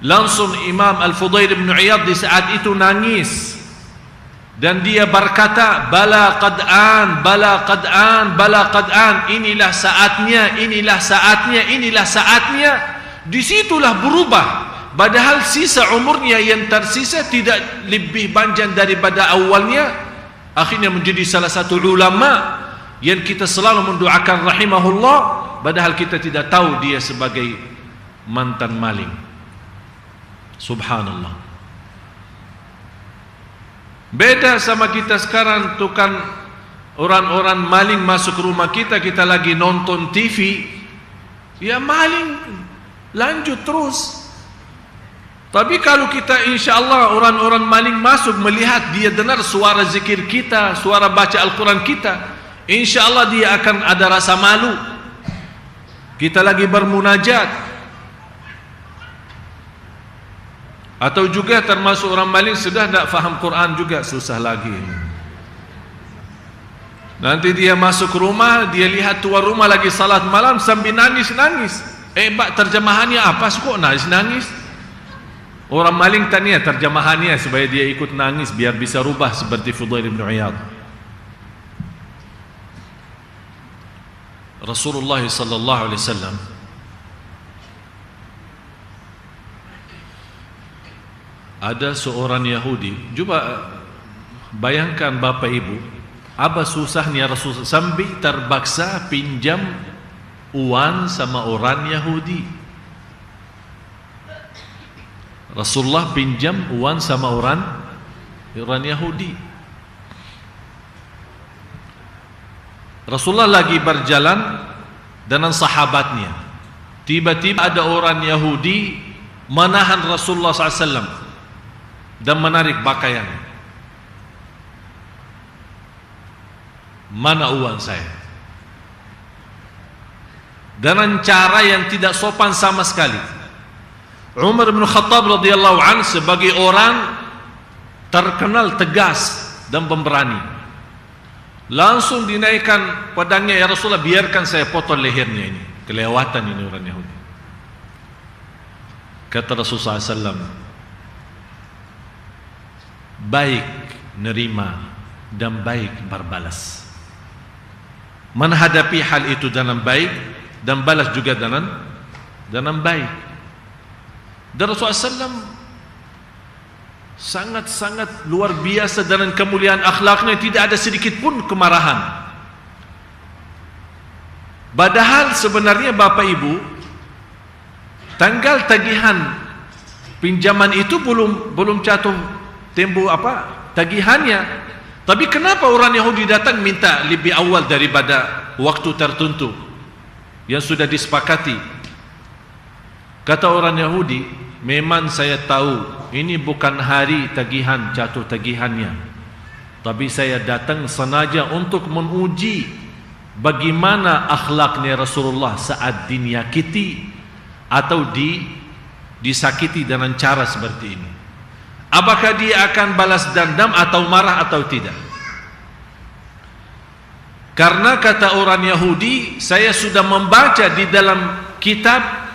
Langsung Imam Al-Fudail bin Iyad di saat itu nangis, dan dia berkata, bala qad an, bala qad an, bala qad an. Inilah saatnya, inilah saatnya, inilah saatnya. Disitulah berubah. Padahal sisa umurnya yang tersisa tidak lebih panjang daripada awalnya. Akhirnya menjadi salah satu ulama yang kita selalu mendoakan rahimahullah, padahal kita tidak tahu dia sebagai mantan maling. Subhanallah. Beda sama kita sekarang, tukang orang-orang maling masuk rumah kita, kita lagi nonton TV, ya maling lanjut terus. Tapi kalau kita insyaAllah orang-orang maling masuk, melihat dia dengar suara zikir kita, suara baca Al-Quran kita, insyaAllah dia akan ada rasa malu. Kita lagi bermunajat, atau juga termasuk orang maling sudah tidak faham Quran juga, susah lagi. Nanti dia masuk rumah, dia lihat tuan rumah lagi salat malam sambil nangis-nangis. Pak, terjemahannya apa sih kok nangis-nangis? Orang maling tanya terjemahannya supaya dia ikut nangis biar bisa rubah seperti Fudail bin Iyad. Rasulullah sallallahu alaihi wasallam ada seorang Yahudi. Coba bayangkan Bapak Ibu, apa susahnya Rasulullah sampai terpaksa pinjam uang sama orang Yahudi. Rasulullah pinjam uang sama orang Yahudi. Rasulullah lagi berjalan dengan sahabatnya. Tiba-tiba ada orang Yahudi menahan Rasulullah SAW dan menarik pakaian. Mana uang saya? Dengan cara yang tidak sopan sama sekali. Umar bin Khattab radhiyallahu anhu sebagai orang terkenal tegas dan pemberani, langsung dinaikkan pedangnya, ya Rasulullah biarkan saya potong lehernya ini, kelewatan ini orang Yahudi. Kata Rasulullah SAW, baik nerima dan baik berbalas. Menghadapi hal itu dengan baik dan balas juga dengan baik. Dan Rasulullah SAW sangat-sangat luar biasa dengan kemuliaan akhlaknya, tidak ada sedikit pun kemarahan. Padahal sebenarnya Bapak Ibu, tanggal tagihan pinjaman itu belum jatuh tempo tagihannya. Tapi kenapa orang Yahudi datang minta lebih awal daripada waktu tertentu yang sudah disepakati? Kata orang Yahudi, memang saya tahu ini bukan hari tagihan, jatuh tagihannya, tapi saya datang sengaja untuk menguji bagaimana akhlaknya Rasulullah saat dinyakiti atau disakiti dengan cara seperti ini. Apakah dia akan balas dendam atau marah atau tidak? Karena kata orang Yahudi, saya sudah membaca di dalam kitab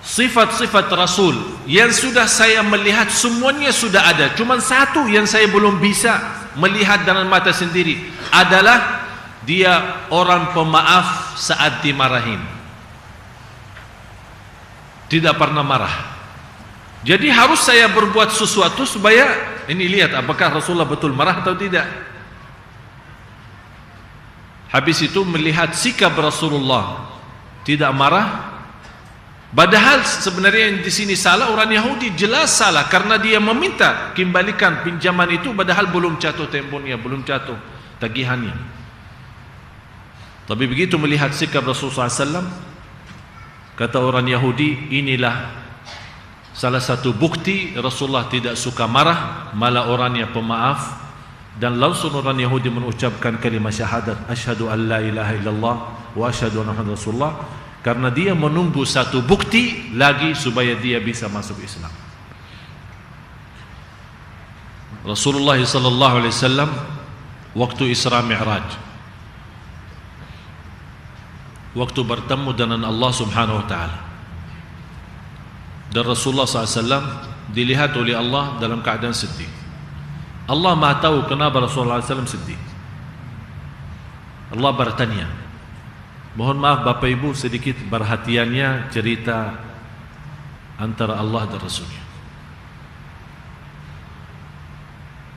sifat-sifat Rasul yang sudah saya melihat semuanya sudah ada. Cuma satu yang saya belum bisa melihat dengan mata sendiri, adalah dia orang pemaaf saat dimarahin. Tidak pernah marah. Jadi harus saya berbuat sesuatu supaya ini lihat apakah Rasulullah betul marah atau tidak. Habis itu melihat sikap Rasulullah tidak marah. Padahal sebenarnya yang di sini salah orang Yahudi, jelas salah karena dia meminta kembalikan pinjaman itu padahal belum jatuh temponya, belum jatuh tagihannya. Tapi begitu melihat sikap Rasulullah SAW, kata orang Yahudi, inilah salah satu bukti Rasulullah tidak suka marah, malah orangnya pemaaf. Dan langsung orang Yahudi mengucapkan kalimat syahadat, asyhadu an la ilaha illallah wa asyhadu anna Muhammadar Rasulullah, karena dia menunggu satu bukti lagi supaya dia bisa masuk Islam. Rasulullah sallallahu alaihi wasallam waktu Isra Mi'raj, waktu bertemu dengan Allah Subhanahu wa taala, dan Rasulullah SAW dilihat oleh Allah dalam keadaan sedih. Allah maha tahu kenapa Rasulullah SAW sedih. Allah bertanya, mohon maaf Bapak Ibu sedikit perhatiannya cerita antara Allah dan Rasulnya.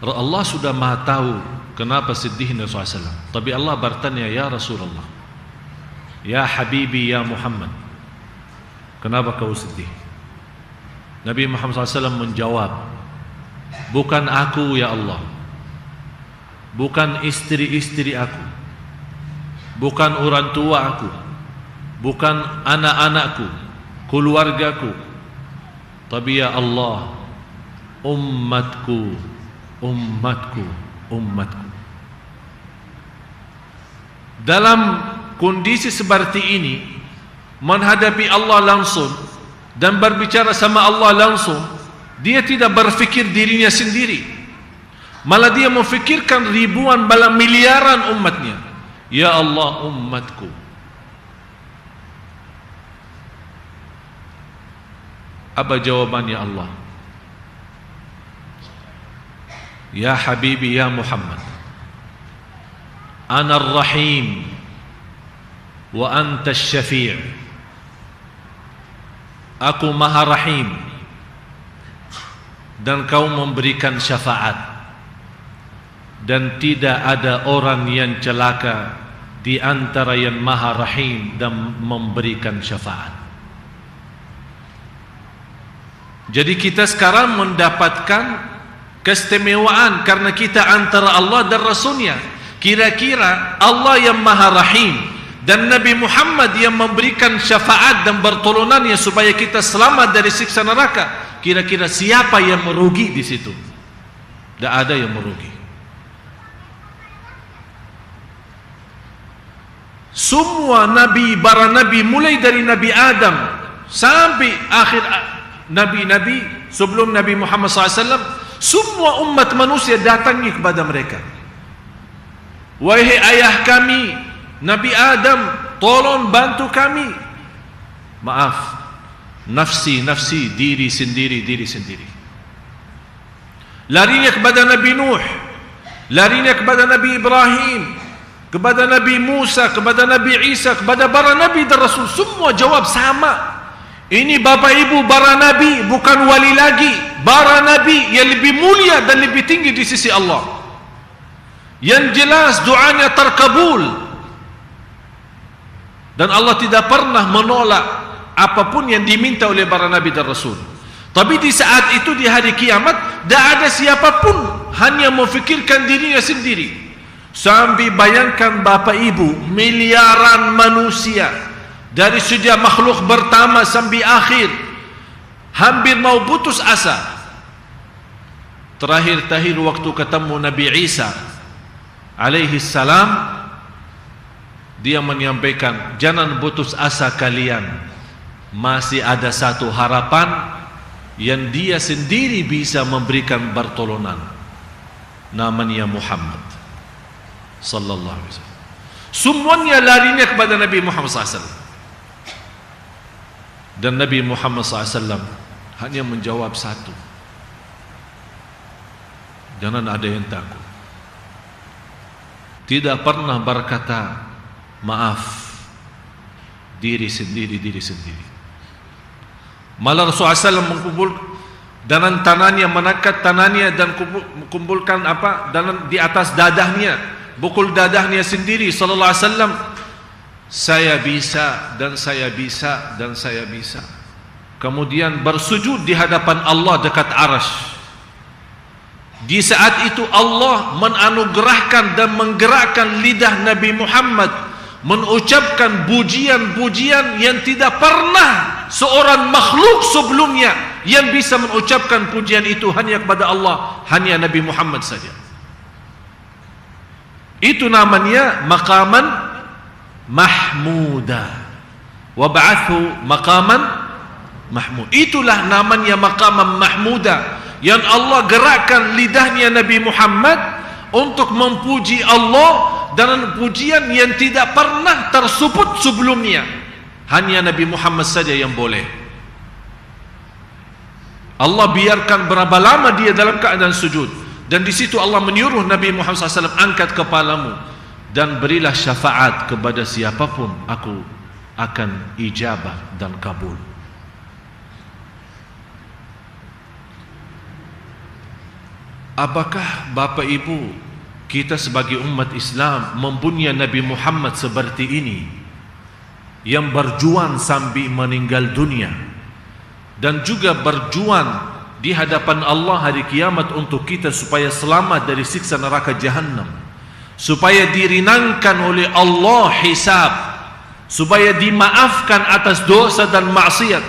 Allah sudah maha tahu kenapa sedihnya Rasulullah SAW. Tapi Allah bertanya, ya Rasulullah, ya Habibi, ya Muhammad, kenapa kau sedih? Nabi Muhammad SAW menjawab, bukan aku ya Allah, bukan istri-istri aku, bukan orang tua aku, bukan anak-anakku, keluargaku, tapi ya Allah, umatku, umatku, umatku. Dalam kondisi seperti ini, menghadapi Allah langsung dan berbicara sama Allah langsung, dia tidak berfikir dirinya sendiri, malah dia memfikirkan ribuan bahkan miliaran umatnya. Ya Allah, umatku. Apa jawabannya Allah? Ya Habibi, ya Muhammad, Ana ar-Rahim wa anta asy-Syafi'. Aku Maha Rahim, dan kau memberikan syafaat, dan tidak ada orang yang celaka di antara yang Maha Rahim dan memberikan syafaat. Jadi kita sekarang mendapatkan keistimewaan karena kita antara Allah dan Rasulnya. Kira-kira Allah yang Maha Rahim dan Nabi Muhammad yang memberikan syafaat dan pertolongannya supaya kita selamat dari siksa neraka, kira-kira siapa yang merugi di situ? Tidak ada yang merugi. Semua nabi, para nabi, mulai dari Nabi Adam sampai akhir nabi-nabi sebelum Nabi Muhammad SAW, semua umat manusia datangi kepada mereka. Wahai ayah kami Nabi Adam, tolong bantu kami. Maaf, nafsi, diri sendiri. Larinya kepada Nabi Nuh, larinya kepada Nabi Ibrahim, kepada Nabi Musa, kepada Nabi Isa, kepada para nabi dan rasul. Semua jawab sama. Ini bapak ibu para nabi, bukan wali lagi. Para nabi yang lebih mulia dan lebih tinggi di sisi Allah. Yang jelas doanya terkabul, dan Allah tidak pernah menolak apapun yang diminta oleh para nabi dan rasul. Tapi di saat itu, di hari kiamat, tidak ada siapapun hanya memfikirkan dirinya sendiri. Sampai bayangkan bapak ibu, miliaran manusia dari sejak makhluk pertama sampai akhir hampir mau putus asa. Terakhir waktu ketemu Nabi Isa alaihi salam, dia menyampaikan, jangan putus asa kalian, masih ada satu harapan yang dia sendiri bisa memberikan pertolongan, namanya Muhammad sallallahu alaihi wasallam. Semuanya larinya kepada Nabi Muhammad SAW, dan Nabi Muhammad SAW hanya menjawab satu, jangan ada yang takut. Tidak pernah berkata maaf, diri sendiri. Malah Rasulullah SAW mengumpul dan tangannya, mengangkat tangannya dan kumpulkan dan di atas dadahnya, pukul dadahnya sendiri sallallahu alaihi wasallam. Saya bisa dan saya bisa. Kemudian bersujud di hadapan Allah dekat arasy. Di saat itu Allah menanugerahkan dan menggerakkan lidah Nabi Muhammad mengucapkan pujian-pujian yang tidak pernah seorang makhluk sebelumnya yang bisa mengucapkan pujian itu, hanya kepada Allah, hanya Nabi Muhammad saja. Itu namanya maqaman mahmuda. Wa ba'athu maqaman mahmud. Itulah namanya maqaman mahmuda, yang Allah gerakkan lidahnya Nabi Muhammad untuk memuji Allah dengan pujian yang tidak pernah tersebut sebelumnya. Hanya Nabi Muhammad saja yang boleh. Allah biarkan berapa lama dia dalam keadaan sujud, dan di situ Allah menyuruh Nabi Muhammad SAW, angkat kepalamu dan berilah syafaat kepada siapapun, aku akan ijabah dan kabul. Apakah Bapak Ibu, kita sebagai umat Islam mempunyai Nabi Muhammad seperti ini, yang berjuang sampai meninggal dunia, dan juga berjuang di hadapan Allah hari kiamat untuk kita supaya selamat dari siksa neraka Jahannam, supaya diringankan oleh Allah hisab, supaya dimaafkan atas dosa dan maksiat.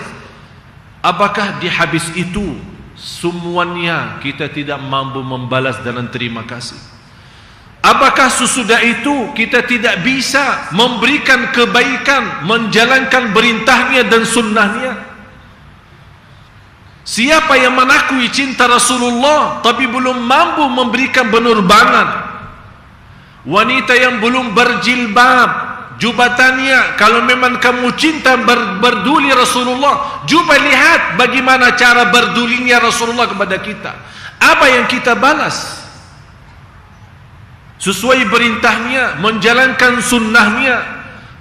Apakah di habis itu semuanya kita tidak mampu membalas dan terima kasih? Apakah sesudah itu kita tidak bisa memberikan kebaikan, menjalankan perintahnya dan sunnahnya? Siapa yang mengakui cinta Rasulullah tapi belum mampu memberikan penerbangan? Wanita yang belum berjilbab, jubatannya, kalau memang kamu cinta berduli Rasulullah, coba lihat bagaimana cara berdulinya Rasulullah kepada kita. Apa yang kita balas? Sesuai perintahnya, menjalankan sunnahnya,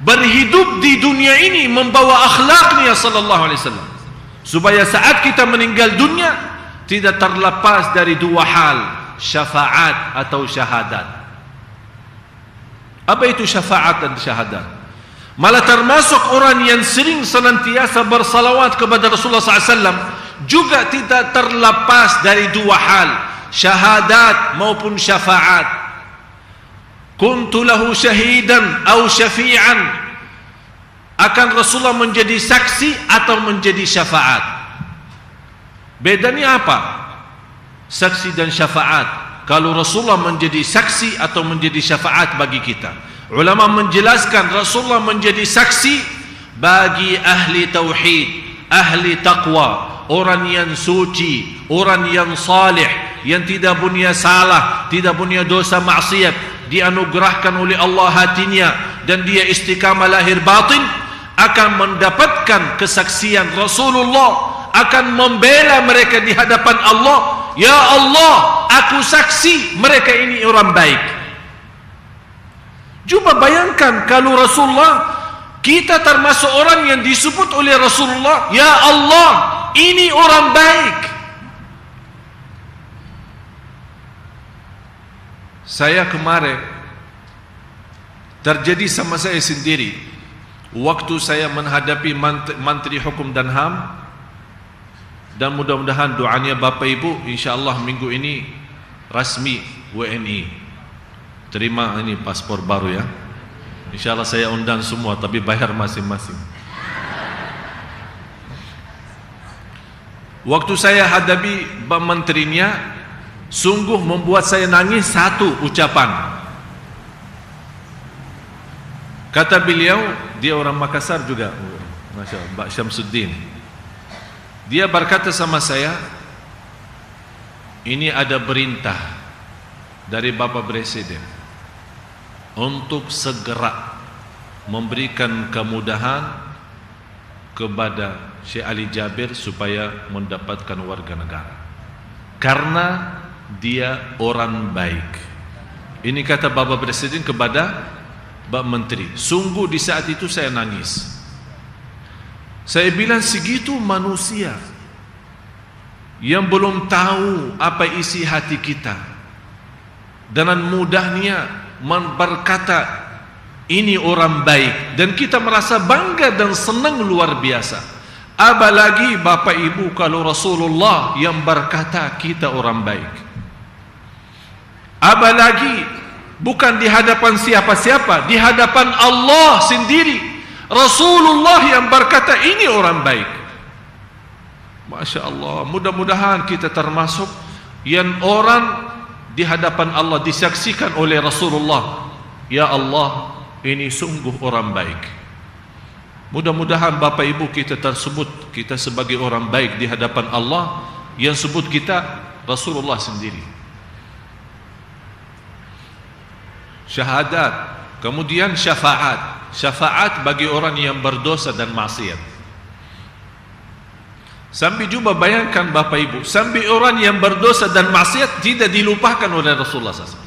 berhidup di dunia ini membawa akhlaknya sallallahu alaihi wasallam, supaya saat kita meninggal dunia tidak terlepas dari dua hal, syafaat atau syahadat. Apa itu syafaat dan syahadat? Malah termasuk orang yang sering senantiasa bersalawat kepada Rasulullah SAW juga tidak terlepas dari dua hal, syahadat maupun syafaat. Kuntu lahu syahidan atau syafi'an, akan Rasulullah menjadi saksi atau menjadi syafaat. Bedanya apa? Saksi dan syafaat. Kalau Rasulullah menjadi saksi atau menjadi syafaat bagi kita, ulama menjelaskan Rasulullah menjadi saksi bagi ahli tauhid, ahli taqwa, orang yang suci, orang yang salih, yang tidak punya salah, tidak punya dosa maksiat, dianugerahkan oleh Allah hatinya dan dia istiqamah lahir batin, akan mendapatkan kesaksian Rasulullah, akan membela mereka di hadapan Allah. Ya Allah, aku saksi mereka ini orang baik. Cuba bayangkan kalau Rasulullah, kita termasuk orang yang disebut oleh Rasulullah, ya Allah, ini orang baik. Saya kemarin terjadi sama saya sendiri waktu saya menghadapi Menteri Hukum dan HAM, dan mudah-mudahan doanya Bapak Ibu insyaAllah minggu ini rasmi WNI terima ini paspor baru ya. InsyaAllah saya undang semua tapi bayar masing-masing. Waktu saya hadapi menterinya, sungguh membuat saya nangis satu ucapan. Kata beliau, dia orang Makassar juga, Masya Allah, Mbak Syamsuddin. Dia berkata sama saya, ini ada perintah dari Bapak Presiden untuk segera memberikan kemudahan kepada Syekh Ali Jabir supaya mendapatkan warga negara karena dia orang baik. Ini kata Bapak Presiden kepada Bapak Menteri. Sungguh di saat itu saya nangis. Saya bilang segitu manusia yang belum tahu apa isi hati kita, dengan mudahnya berkata ini orang baik, dan kita merasa bangga dan senang luar biasa. Apalagi Bapak Ibu kalau Rasulullah yang berkata kita orang baik. Apalagi bukan di hadapan siapa-siapa, di hadapan Allah sendiri. Rasulullah yang berkata ini orang baik. Masya Allah, mudah-mudahan kita termasuk yang orang di hadapan Allah disaksikan oleh Rasulullah, ya Allah, ini sungguh orang baik. Mudah-mudahan Bapak Ibu kita tersebut, kita sebagai orang baik di hadapan Allah, yang sebut kita Rasulullah sendiri. Syahadat, kemudian syafaat. Syafaat bagi orang yang berdosa dan maksiat. Sampai juga bayangkan Bapak Ibu, sampai orang yang berdosa dan maksiat tidak dilupakan oleh Rasulullah SAW.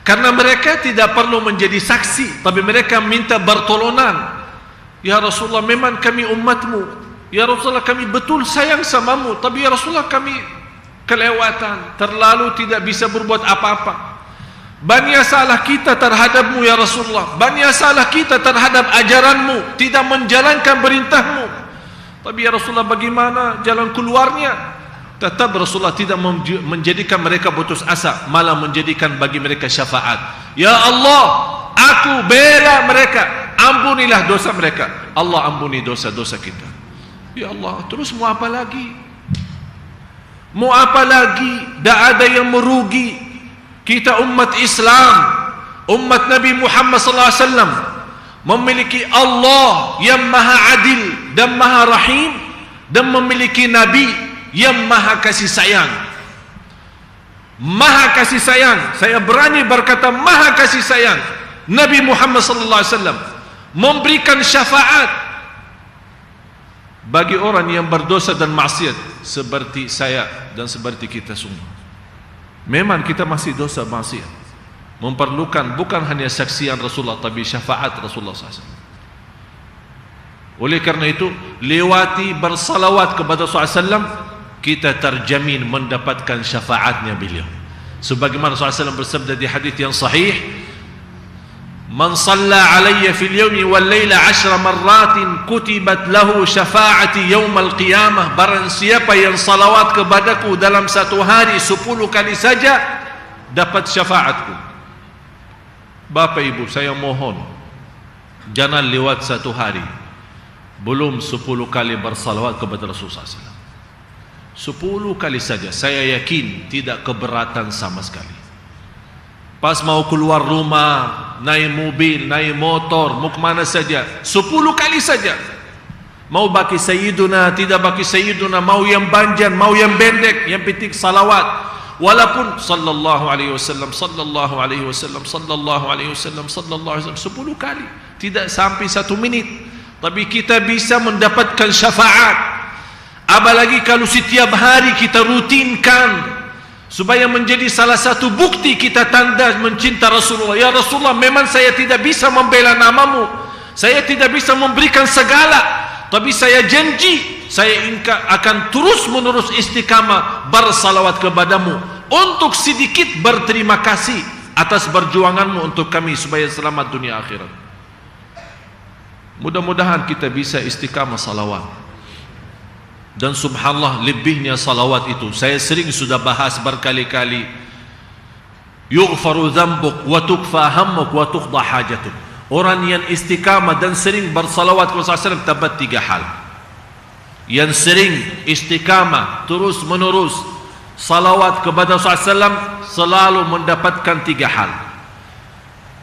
Karena mereka tidak perlu menjadi saksi, tapi mereka minta pertolongan. Ya Rasulullah, memang kami umatmu. Ya Rasulullah, kami betul sayang samamu, tapi ya Rasulullah kami kelewatan, terlalu tidak bisa berbuat apa-apa. Banyak salah kita terhadapmu ya Rasulullah, banyak salah kita terhadap ajaranmu, tidak menjalankan perintahmu. Tapi ya Rasulullah, bagaimana jalan keluarnya? Tetap Rasulullah tidak menjadikan mereka putus asa, malah menjadikan bagi mereka syafaat. Ya Allah, aku bela mereka, ampunilah dosa mereka. Allah ampuni dosa-dosa kita. Ya Allah, terus mau apa lagi? Mau apa lagi? Tak ada yang merugi. Kita umat Islam, umat Nabi Muhammad SAW, memiliki Allah yang maha adil dan maha rahim, dan memiliki Nabi yang maha kasih sayang. Maha kasih sayang, saya berani berkata maha kasih sayang. Nabi Muhammad SAW memberikan syafaat bagi orang yang berdosa dan maksiat seperti saya dan seperti kita semua. Memang kita masih dosa maksiat, memerlukan bukan hanya saksian Rasulullah, tapi syafaat Rasulullah SAW. Oleh karena itu, lewati bersalawat kepada Rasulullah SAW kita terjamin mendapatkan syafaatnya beliau. Sebagaimana Rasulullah SAW bersabda di hadis yang sahih, "Man shalla alayya fil yawmi wal layla 10 marratin kutibat lahu syafa'ati yaumal qiyamah." Barang siapa yang salawat kepadaku dalam satu hari 10 kali saja, dapat syafaatku. Bapak Ibu, saya mohon jangan lewat satu hari belum 10 kali bersalawat kepada Rasulullah SAW. 10 kali saja, saya yakin tidak keberatan sama sekali. Pas mau keluar rumah, naik mobil, naik motor, mau kemana saja, 10 kali saja. Mau bagi Sayyiduna, tidak bagi Sayyiduna, mau yang panjang, mau yang pendek, yang penting salawat. Walaupun sallallahu alaihi wasallam, sallallahu alaihi wasallam, sallallahu alaihi wasallam, sallallahu alaihi wasallam 10 kali, tidak sampai 1 menit, tapi kita bisa mendapatkan syafaat. Apalagi kalau setiap hari kita rutinkan, supaya menjadi salah satu bukti kita tanda mencinta Rasulullah. Ya Rasulullah, memang saya tidak bisa membela namamu, saya tidak bisa memberikan segala, tapi saya janji saya akan terus menerus istiqamah bersalawat kepadamu untuk sedikit berterima kasih atas perjuanganmu untuk kami supaya selamat dunia akhirat. Mudah-mudahan kita bisa istiqamah salawat. Dan subhanallah, lebihnya salawat itu saya sering sudah bahas berkali-kali. Yughfaru dzambuk wa tukfa hammuk wa tuqda hajatuk. Orang yang istiqamah dan sering bersalawat kepada Rasulullah SAW dapat 3 hal. Yang sering istiqamah terus menerus salawat kepada Rasulullah SAW selalu mendapatkan 3 hal.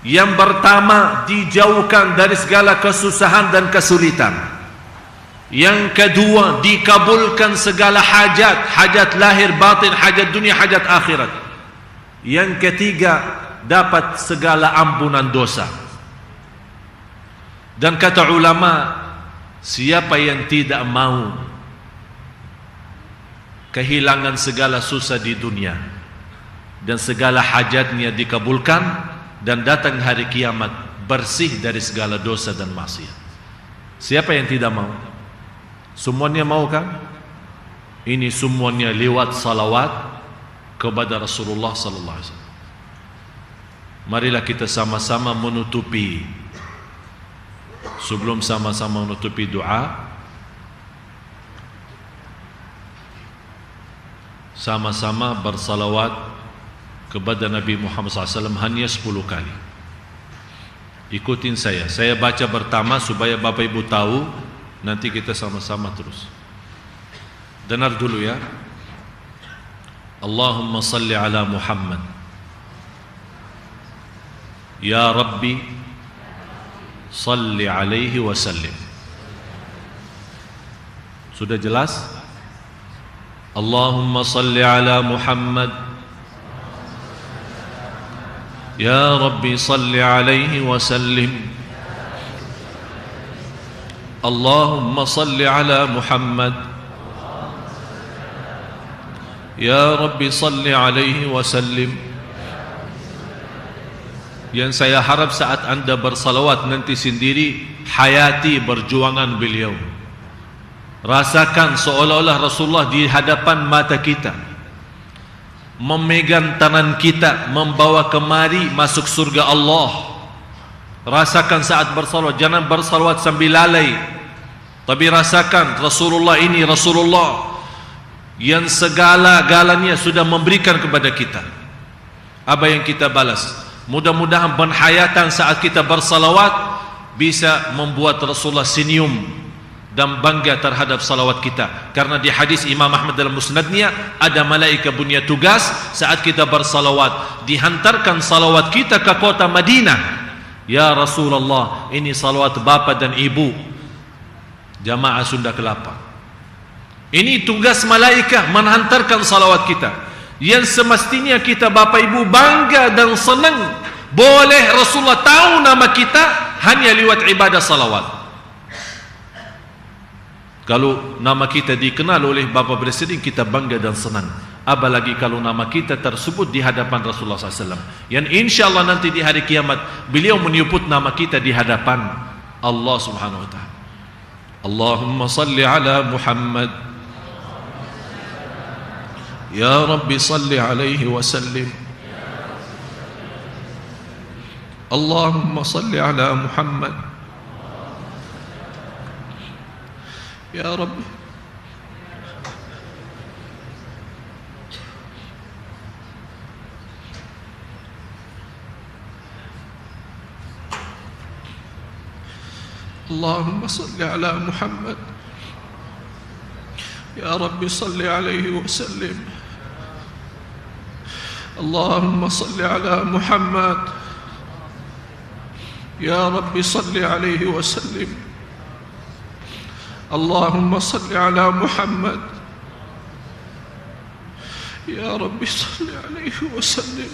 Yang pertama, dijauhkan dari segala kesusahan dan kesulitan. Yang kedua, dikabulkan segala hajat, hajat lahir batin, hajat dunia, hajat akhirat. Yang ketiga, dapat segala ampunan dosa. Dan kata ulama, siapa yang tidak mau kehilangan segala susah di dunia dan segala hajatnya dikabulkan dan datang hari kiamat bersih dari segala dosa dan maksiat? Siapa yang tidak mau? Semuanya mau kan? Ini semuanya lewat salawat kepada Rasulullah sallallahu alaihi wasallam. Marilah kita sama-sama menutupi, sebelum sama-sama menutupi doa, sama-sama bersalawat kepada Nabi Muhammad SAW hanya 10 kali. Ikutin saya baca pertama supaya Bapak Ibu tahu. Nanti kita sama-sama terus. Dengar dulu ya. Allahumma salli ala Muhammad. Ya Rabbi, salli alaihi wa sallim. Sudah jelas? Allahumma salli ala Muhammad. Ya Rabbi, salli alaihi wa sallim. Allahumma salli ala Muhammad. Ya Rabbi, salli alaihi wa sallim. Yang saya harap saat anda bersalawat nanti sendiri, hayati perjuangan beliau. Rasakan seolah-olah Rasulullah di hadapan mata kita, memegang tangan kita, membawa kemari masuk surga Allah. Rasakan saat bersalawat, jangan bersalawat sambil lalai, tapi rasakan Rasulullah ini Rasulullah yang segala-galanya sudah memberikan kepada kita. Apa yang kita balas? Mudah-mudahan penghayatan saat kita bersalawat bisa membuat Rasulullah senyum dan bangga terhadap salawat kita. Karena di hadis Imam Ahmad dalam musnadnya, ada malaikat punya tugas saat kita bersalawat, dihantarkan salawat kita ke kota Madinah. Ya Rasulullah, ini salawat bapa dan ibu jamaah Sunda Kelapa. Ini tugas malaikat menghantarkan salawat kita, yang semestinya kita bapa ibu bangga dan senang. Boleh Rasulullah tahu nama kita hanya lewat ibadah salawat. Kalau nama kita dikenal oleh Bapak Presiden, kita bangga dan senang. Apalagi kalau nama kita tersebut di hadapan Rasulullah SAW, yang insya Allah nanti di hari kiamat beliau menyebut nama kita di hadapan Allah Subhanahu Wa Taala. Allahumma salli ala Muhammad. يا رب صل عليه وسلم اللهم صل على محمد يا رب اللهم صل على محمد يا رب صل عليه وسلم اللهم صل على محمد يا رب صل عليه وسلم اللهم صل على محمد يا رب صل عليه وسلم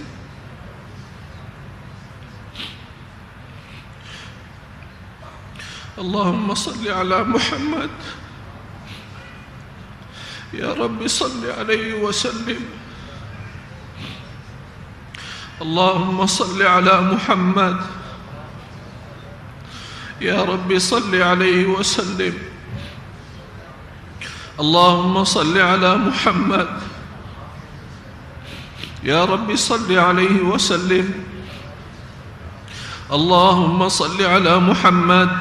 اللهم صل على محمد يا رب صل عليه وسلم اللهم صل على محمد يا رب صل عليه وسلم اللهم صل على محمد يا رب صل عليه وسلم اللهم صل على محمد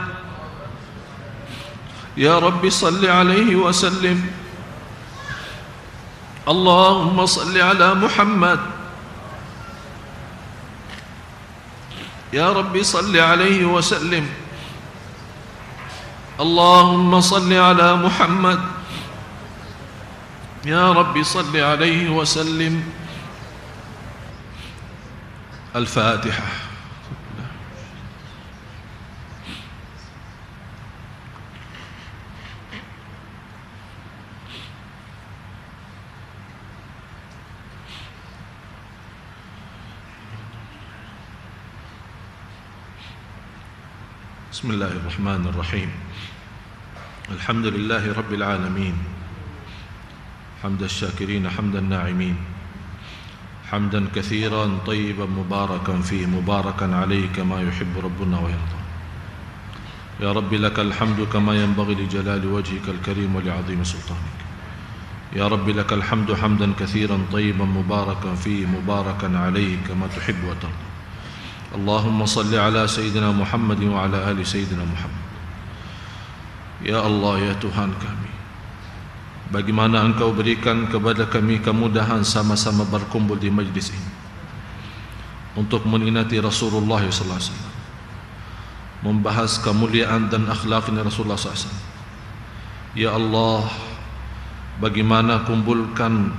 يا رب صل عليه وسلم اللهم صل على محمد يا رب صل عليه وسلم اللهم صل على محمد يا رب صل عليه وسلم الفاتحة. بسم الله الرحمن الرحيم الحمد لله رب العالمين حمد الشاكرين حمد الناعمين حمدا كثيرا طيبا مباركا فيه مباركا عليه كما يحب ربنا ويرضى يا رب لك الحمد كما ينبغي لجلال وجهك الكريم ولعظيم سلطانك يا رب لك الحمد حمدا كثيرا طيبا مباركا فيه مباركا عليه كما تحب وترضى اللهم صل على سيدنا محمد وعلى آل سيدنا محمد. Ya Allah, ya Tuhan kami, bagaimana Engkau berikan kepada kami kemudahan sama-sama berkumpul di majlis ini untuk menginati Rasulullah SAW, membahas kemuliaan dan akhlaknya Rasulullah SAW. Ya Allah, bagaimana kumpulkan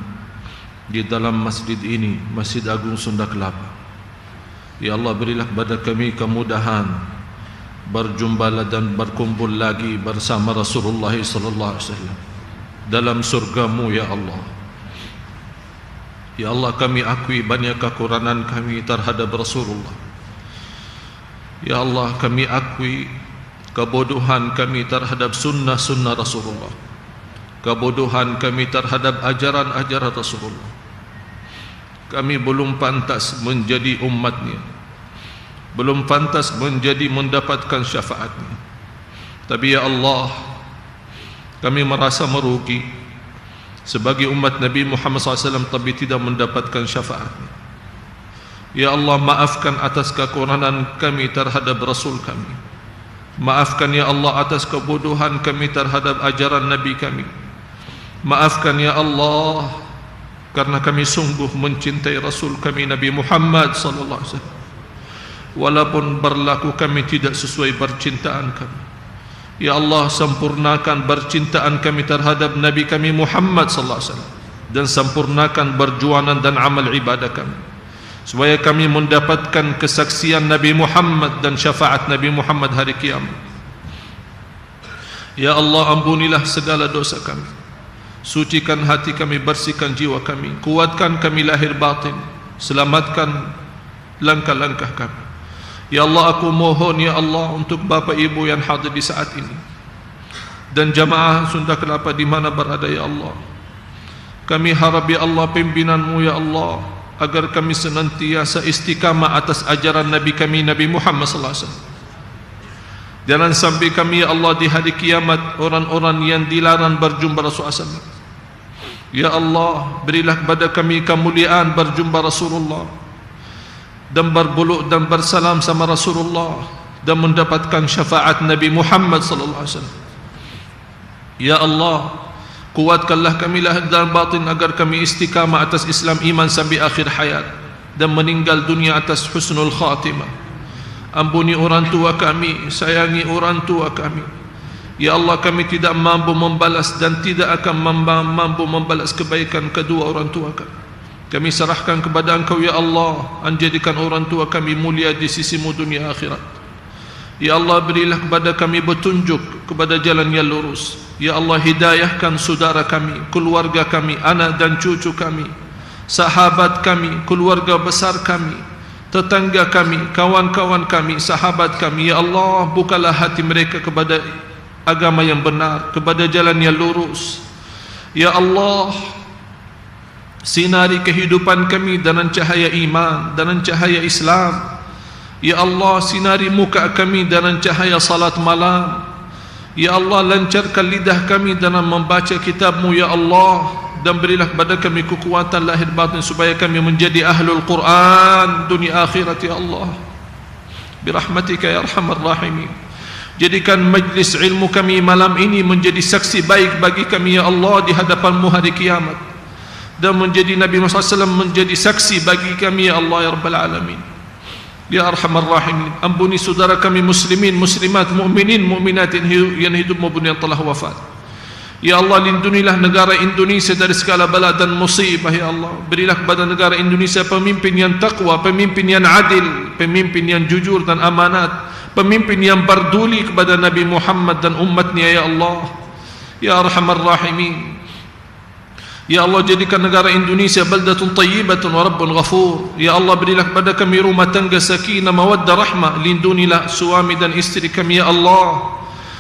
di dalam masjid ini, Masjid Agung Sunda Kelapa. Ya Allah, berilah kepada kami kemudahan berjumpa dan berkumpul lagi bersama Rasulullah sallallahu alaihi wasallam dalam surgamu ya Allah. Ya Allah, kami akui banyak kekurangan kami terhadap Rasulullah. Ya Allah, kami akui kebodohan kami terhadap sunnah-sunnah Rasulullah, kebodohan kami terhadap ajaran-ajaran Rasulullah. Kami belum pantas menjadi umatnya, belum pantas mendapatkan syafaatnya. Tapi ya Allah, kami merasa merugi sebagai umat Nabi Muhammad SAW tapi tidak mendapatkan syafaatnya. Ya Allah, maafkan atas kekurangan kami terhadap Rasul kami. Maafkan ya Allah atas kebodohan kami terhadap ajaran Nabi kami. Maafkan ya Allah, karena kami sungguh mencintai Rasul kami Nabi Muhammad sallallahu alaihi wasallam, walaupun berlaku kami tidak sesuai percintaan kami. Ya Allah, sempurnakan percintaan kami terhadap Nabi kami Muhammad sallallahu alaihi wasallam, dan sempurnakan perjuangan dan amal ibadah kami supaya kami mendapatkan kesaksian Nabi Muhammad dan syafaat Nabi Muhammad hari kiamat. Ya Allah, ampunilah segala dosa kami, sucikan hati kami, bersihkan jiwa kami, kuatkan kami lahir batin, selamatkan langkah-langkah kami. Ya Allah, aku mohon ya Allah untuk Bapak Ibu yang hadir di saat ini dan jamaah Sunda Kelapa di mana berada ya Allah. Kami harap ya Allah pimpinan-Mu ya Allah, agar kami senantiasa istiqamah atas ajaran Nabi kami Nabi Muhammad sallallahu alaihi wasallam. Jangan sampai kami ya Allah di hari kiamat orang-orang yang dilarang berjumpa Rasulullah SAW, Ya Allah, berilah kepada kami kemuliaan berjumpa Rasulullah dan berbuluk dan bersalam sama Rasulullah dan mendapatkan syafaat Nabi Muhammad sallallahu alaihi wasallam. Ya Allah, kuatkanlah kami lahir dan batin agar kami istiqamah atas Islam iman sampai akhir hayat dan meninggal dunia atas husnul khatimah. Ampuni orang tua kami, sayangi orang tua kami. Ya Allah, kami tidak mampu membalas dan tidak akan mampu membalas kebaikan kedua orang tua kami. Kami serahkan kepada Engkau ya Allah, jadikan orang tua kami mulia di sisimu dunia akhirat. Ya Allah, berilah kepada kami petunjuk kepada jalan yang lurus. Ya Allah, hidayahkan saudara kami, keluarga kami, anak dan cucu kami, sahabat kami, keluarga besar kami, tetangga kami, kawan-kawan kami, sahabat kami. Ya Allah, bukalah hati mereka kepada agama yang benar, kepada jalan yang lurus. Ya Allah, sinari kehidupan kami dengan cahaya iman, dengan cahaya Islam. Ya Allah, sinari muka kami dengan cahaya salat malam. Ya Allah, lancarkan lidah kami dalam membaca kitab-Mu ya Allah, dan berilah kepada kami kekuatan lahir batin supaya kami menjadi ahlul Quran dunia akhirat ya Allah, birahmatika ya arhamar rahimin. Jadikan majlis ilmu kami malam ini menjadi saksi baik bagi kami ya Allah di hadapan-Mu hari kiamat, dan menjadi Nabi Muhammad SAW menjadi saksi bagi kami ya Allah ya Rabbal Alamin, ya Arhamar Rahimin. Ampuni saudara kami muslimin, muslimat, mu'minin, mu'minat yang hidup maupun yang telah wafat. Ya Allah, lindungilah negara Indonesia dari segala bala dan musibah ya Allah. Berilah kepada negara Indonesia pemimpin yang takwa, pemimpin yang adil, pemimpin yang jujur dan amanat, pemimpin yang berduli kepada Nabi Muhammad dan umatnya ya Allah, ya Arhamar Rahimin. Ya Allah, jadikan negara Indonesia baldatun tayyibatun wa rabbun ghafur. Ya Allah, berilah kepada kami rumah tangga sakinah, mawaddah, rahmah. Lindungilah suami dan istri kami ya Allah,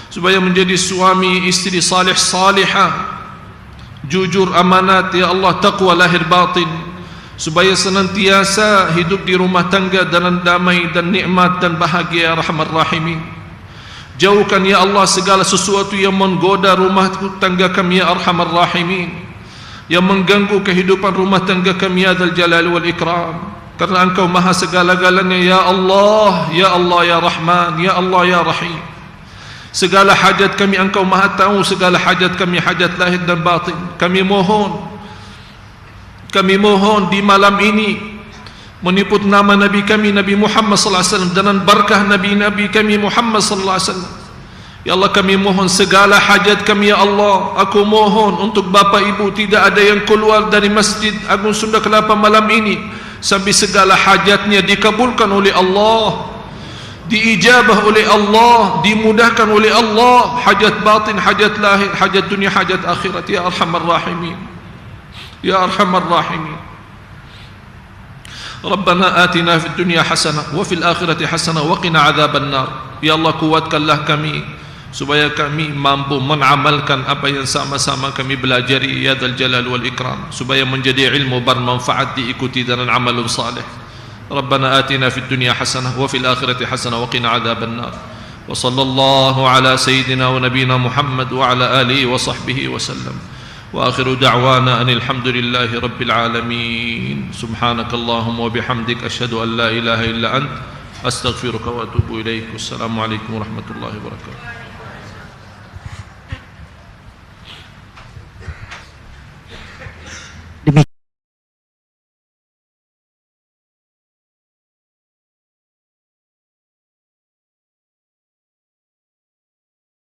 supaya menjadi suami istri salih salihah, jujur, amanat ya Allah, taqwa lahir batin, supaya senantiasa hidup di rumah tangga dalam damai dan nikmat dan bahagia ya Rahman Rahimin. Jauhkan ya Allah segala sesuatu yang menggoda rumah tangga kami ya Arhamar Rahimin, yang mengganggu kehidupan rumah tangga kami ya Dzal Jalal wal Ikram, karena Engkau maha segala-galanya ya Allah, ya Allah ya Rahman, ya Allah ya Rahim. Segala hajat kami Engkau maha tahu, segala hajat kami, hajat lahir dan batin. Kami mohon di malam ini meniput nama Nabi kami Nabi Muhammad sallallahu alaihi wasallam dengan berkah Nabi kami Muhammad sallallahu alaihi wasallam. Ya Allah, kami mohon segala hajat kami ya Allah. Aku mohon untuk bapa ibu tidak ada yang keluar dari Masjid Agung Sunda Kelapa malam ini sampai segala hajatnya dikabulkan oleh Allah, diijabah oleh Allah, dimudahkan oleh Allah, hajat batin, hajat lahir, hajat dunia, hajat akhirat ya Arhamar Rahimin, ya Arhamar Rahimin. Rabbana atina fid dunya hasanah wa fil akhirati hasanah wa qina adzaban nar. Ya Allah, kuatkanlah kami supaya kami mampu mengamalkan apa yang sama-sama kami belajari ya Dzal Jalal wal Ikram, supaya menjadi ilmu bermanfaat diikuti dengan amalun salih. Rabbana atina fid dunya hasanah wa fil akhirati hasanah wa qina adzaban nar. Wa sallallahu ala sayyidina wa nabiyyina Muhammad wa ala alihi wa sahbihi wa sallam. Wa akhiru da'wana anil hamdulillahi rabbil alamin. Subhanakallahumma wa bihamdik asyhadu an la ilaha illa ant astaghfiruka wa atubu ilaik. Wassalamu alaikum warahmatullahi wabarakatuh.